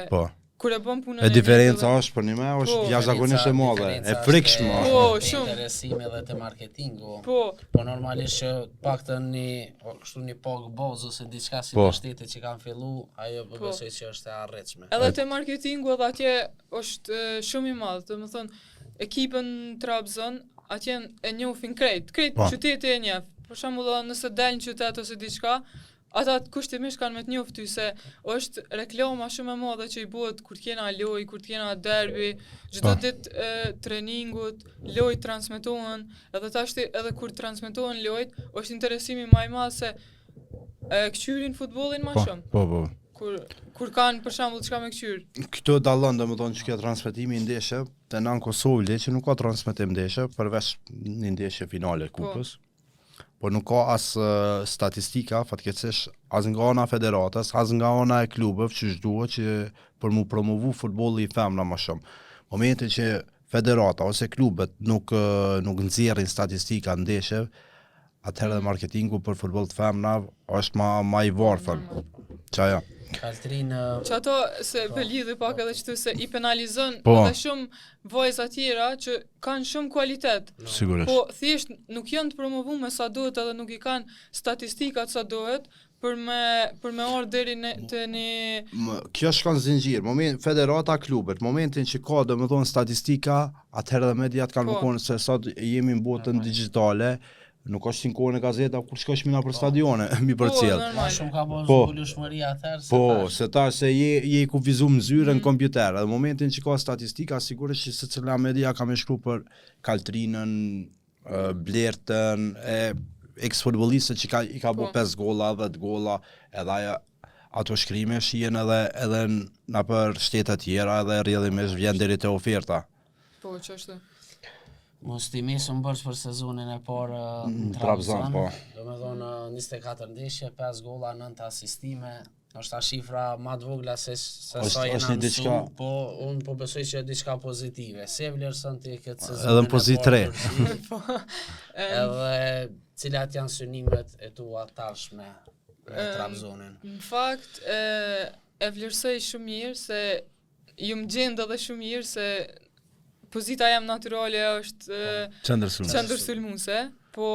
kur e bën punën e njëjtë. Diferenca është për një me është jashtëzakonisht e madhe, e frikshme. Po, shumë interesime edhe te marketingu. Po normalisht që paktën një pagë bazë ose diçka si në shtete që kanë fillu, ajo po besoj që është e arritshme. Edhe te marketingu edhe atje është shumë i madh, domethënë ekipën Trabzon atje e njohin krejt qyteti e njeh. Për shembull, nëse del në qytet ose diçka, ata kushtimisht kanë me të njofty se është reklama shumë e madhe që i bëhet kur t'kena lojë, kur t'kena derbi, çdo ditë treningut, lojë transmetohen, edhe tash edhe kur transmetohen lojët, është interesimi më i madh se kqyrin futbollin më shumë. Po. Kur kanë për shembull çka me kqyr. Këto dallon domethënë që kjo transmetimi i ndeshje te në Kosovë që nuk ka transmetim ndeshje përveç një ndeshje finale kupës. Po nuk ka as statistika, fatkeqësisht as nga ana federatës, as nga ana e klubeve që duhet që për mu promovu futbolli i femra më shumë. Momentin që federata ose klubet nuk nxjerrin statistika ndeshjeve, atëherë marketingu për futboll të femra është më i varfër. Çaja. Që ato se për lidhë pak edhe qëtu se i penalizon edhe shumë vajza tjera që kanë shumë kualitet. Sigurisht. Po thjesht nuk janë të promovume sa duhet edhe nuk i kanë statistikat sa duhet për me orë deri të një... Kjo shkon zinxhir, federata klubet, momentin që ka domethënë statistika, atëherë dhe mediat kanë bëkon se sot jemi në botën digjitale, nuk është si në kohën e gazeta kur shkosh mina për stadione, mi për cilë. Po, shumë ka bërë zbulueshmëria atëherë se se tash se je ku vizu mëzyrë në kompjuter. Edhe momentin që ka statistika, sigurisht që secila media ka me shkru për Kaltrinën, Blertën, ex-futbollistët që i ka bërë 5 golla, 10 golla, edhe ato shkrime shihen edhe në për shtetet tjera edhe rrjedhimisht vjen deri te oferta. Po, ç'është? Mos ti mesëm bërç për sezonin e parë në Trabzon, domethënë 24 ndeshje, 5 golla, 9 asistime, është shifra më të vogla se sa janë mësu, po unë po besoj që është diçka pozitive. Se vlerëson ti këtë sezon. Edhe në pozitë 3. Edhe cilat janë synimet e tua tashme në Trabzonin? Në fakt e vlerësoj shumë mirë se ju më gjendë edhe shumë mirë se pozita jam naturale është qendër sulmuese, po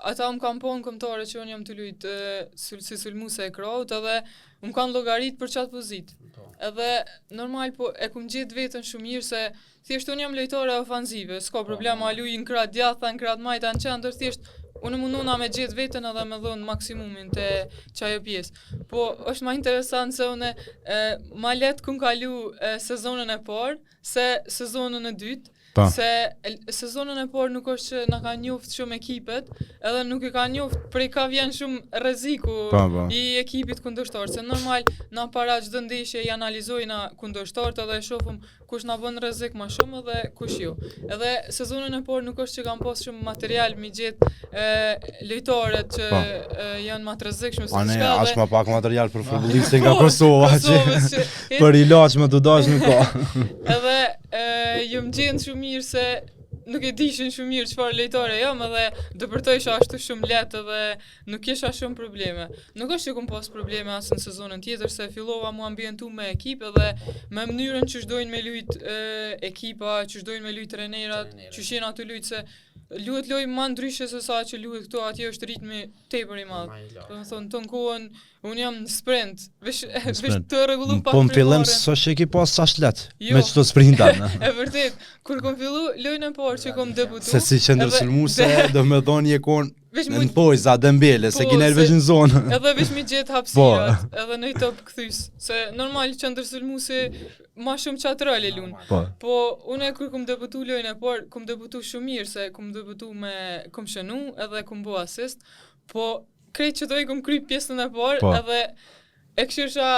ata më kanë ponë kombëtare që unë jam të luajt si sulmuese e kraut edhe më kanë llogarit për çat pozitë. Edhe normal po e kum gjet veten shumë mirë se thjesht unë jam lojtare ofanzive, s'ka problema luaj në krah djatha, në krah majta në qendër, thjesht unë munduna me gjet veten edhe me dhon maksimumin te çajo pjesë. Po është më interesant se unë ma let kum kalu sezonën e parë se sezonën e dytë. Se sezonën e parë nuk është që na ka njoft shumë ekipet, edhe nuk e ka njoft prej ka vjen shumë rreziku i ekipit kundërshtar, se normal na para çdo ndeshje i analizojna kundërshtarët edhe e shohim kush na bën rrezik më shumë edhe kush jo. Edhe sezonën e parë nuk është që kanë pas shumë material mi gjet lojtarët që janë më të rrezikshëm se diçka. As më pak material për futbollistin nga Kosova që për ilaç më të dash nuk ka. Edhe ju më gjen shumë mirë se nuk e dishin shumë mirë çfarë lojtare jam edhe dëpërtojsha ashtu shumë lehtë edhe nuk kisha shumë probleme. Nuk është që kom pas probleme as në sezonën tjetër se fillova mu ambientu me ekip edhe me mënyrën që shdojnë me lujt ekipa, që shdojnë me lujt trenerat, që shena të lujt se luhet loj ma ndryshe se sa që luhet këto, atje është ritmi tepër i madh. Do të thonë ton kohën unë jam në sprint, veç të rregullu pak. Po në fillim s'është që ki pas sa shlet Jo. me çdo sprintan. E vërtet, kur kom fillu lojën e parë që kom debutu. Se si qendër sulmuese, do me thonë je kon Veç në pojza Dembele, se kine veç në zonë. Edhe veç mi gjetë hapësirat, edhe në i top këthys. Se normal qendër sulmuese ma shumë qatë role lunë. Po une kur kom debutu lojën e parë, kom debutu shumë mirë, se kom debutu kom shënu edhe kom bo asist, po krejt që doj kom kry pjesën e parë, edhe e këshirsha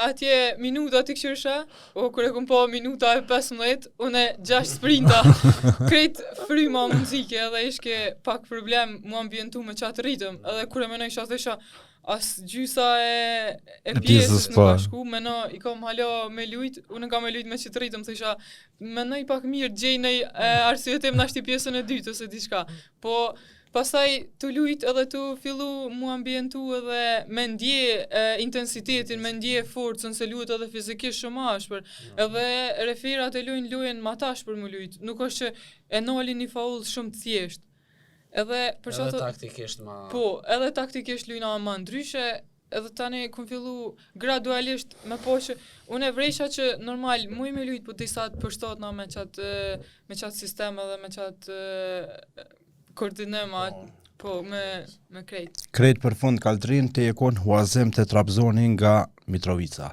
atje minuta të këshirsha, o kur e kom po minuta e 15, une 6 sprinta, krejt fryma muzike edhe ishke pak problem mu ambientu me qatë ritëm, edhe kur e menoj isha thesha, as gjysa e pjesës nuk ka shku, meno i kam hala me lujt, unë kam me lujt me qitë ritëm, thesha, menoj pak mirë gjejnej arsyetim nashti pjesën e dytë ose diçka, po pastaj të lujt edhe të fillu mu ambientu edhe me ndje intensitetin, me ndje forcën, se luhet edhe fizikisht shumë ashpër, edhe referat e lojnë ma tashpër mu lujt, nuk është që e nalin një faull shumë të thjesht. Edhe taktikisht ma... Po, edhe taktikisht lujna ma ndryshe, edhe tani kom fillu gradualisht me po që unë e vrejsha që normal muj me lujt, po disa të përshtatna me qatë sistem edhe me qatë koordinema, po, me krejt. Krejt për fund Kaltrin të jekon huazim të Trabzoni nga Mitrovica.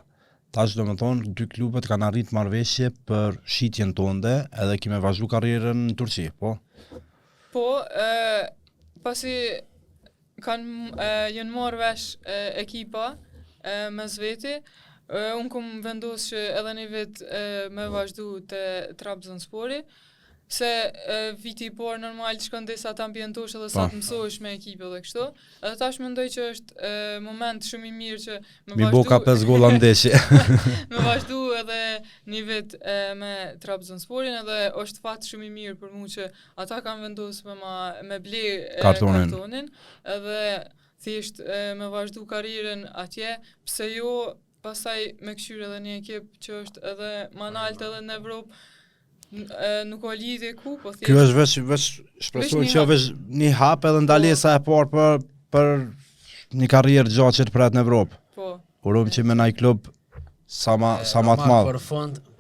Tash do me thonë, dy klubet kanë arrit marrëveshje për shitjen tonde edhe kime vazhdu karrierën në Turqi, po? Po, pasi jenë marrë vesh ekipa me zveti, unë kom vendos që edhe një vit me vazhdu të Trabzonspori, se viti i parë normal shkon disa të ambientosh edhe sa të mësohesh me ekipe dhe kështu. Edhe tash mendoj që është moment shumë i mirë që me vazhdu... Mi bo ka 5 golla ndeshje. Me vazhdu edhe një vit me Trabzonsporin edhe është fat shumë i mirë për mu që ata kanë vendosur me ble kartonin edhe thjesht me vazhdu karrierën atje, pse jo pastaj me këshyr edhe një ekip që është edhe ma nalt edhe në Evropë. Nuk o lidhje ku, po thjesht... Kjo është veç shpresoj që veç një hap edhe ndalesa e parë për një karrierë gjatë që të pret në Evropë. Po. Urojmë që me naj klub sa ma të madh.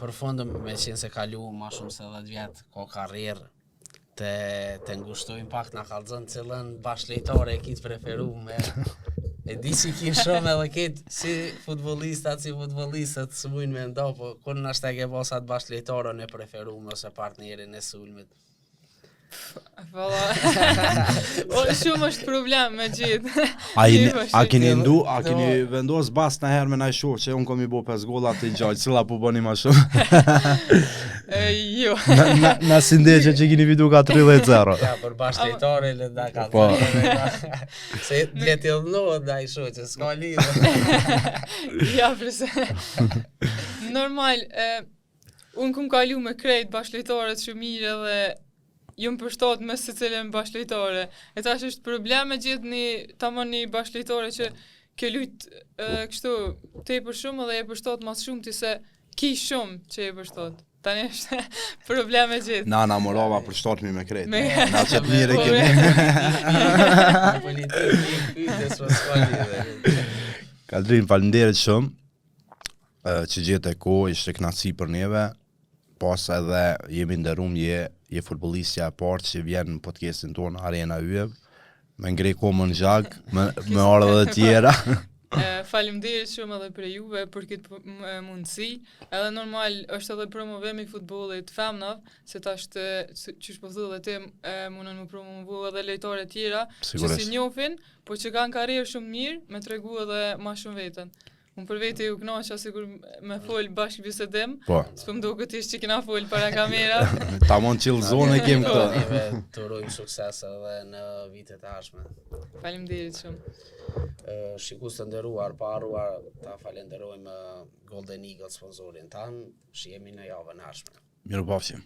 Për fund me qenë se kalu ma shumë se 10 vjetë ka karrierë të ngushtojnë pak na kallëzën cilën bashkëlejtare e kitë preferu me... E di si ki shumë edhe kitë si futbolistët së mujnë me nda, po kur në ashtë e ke pasat bashkëlejtare në preferu ose partnerin e sulmit. Valla, shumë është problem me gjithë. A keni vendos bas në herë me naj shohë që unë kom i bo 5 golla të gjallë, cila po bëni ma shumë? Jo. Në sindegje që keni vidu ka 30-0. Ja, për bashkëlejtare le da ka 30. Se leti dhënohet da i shohë që s'ka lidhë. Ja, përse. Normal, unë kom kalu me krejt bashkëlejtarët shumë mirë edhe jëmë përshtat me se cilën bashkëlejtare. E tash është problem me gjithë tamam një bashkëlejtare që ke lujt kështu tepër shumë dhe e përshtat mas shumë ti se ki shumë që e përshtat. Tani është problem me gjithë. Na morava përshtatmi me krejt. Na që të mire kemi. Kaltrin, falenderit shumë që gjithë e ko, ishte knatësi për neve, pas edhe jemi ndërum je futbolistja e partë që vjen në podcastin tonë Arena Yjev, me ngrej komën gjak, me orë dhe tjera. Faleminderit shumë edhe për juve për këtë mundësi, edhe normal është edhe promovimi i futbollit femnav, se tash çish po thua edhe ti mundën më promovu edhe lojtare tjera që si njohin, po që kanë karrierë shumë mirë, me tregu edhe më shumë veten. Unë për vete ju knaqqa sigur me fol bashkë bisedim, s'po më duket ishte që kena fol para kamera. Tamam qillë zonë e kem këto. Neve të urojmë sukses edhe në vitet e ardhshme. Faleminderit shumë. Shikus të nderuar, pa harruar ta falenderojmë Golden Eagle sponsorin tanë, që jemi në javën e ardhshme. Mirupafshim.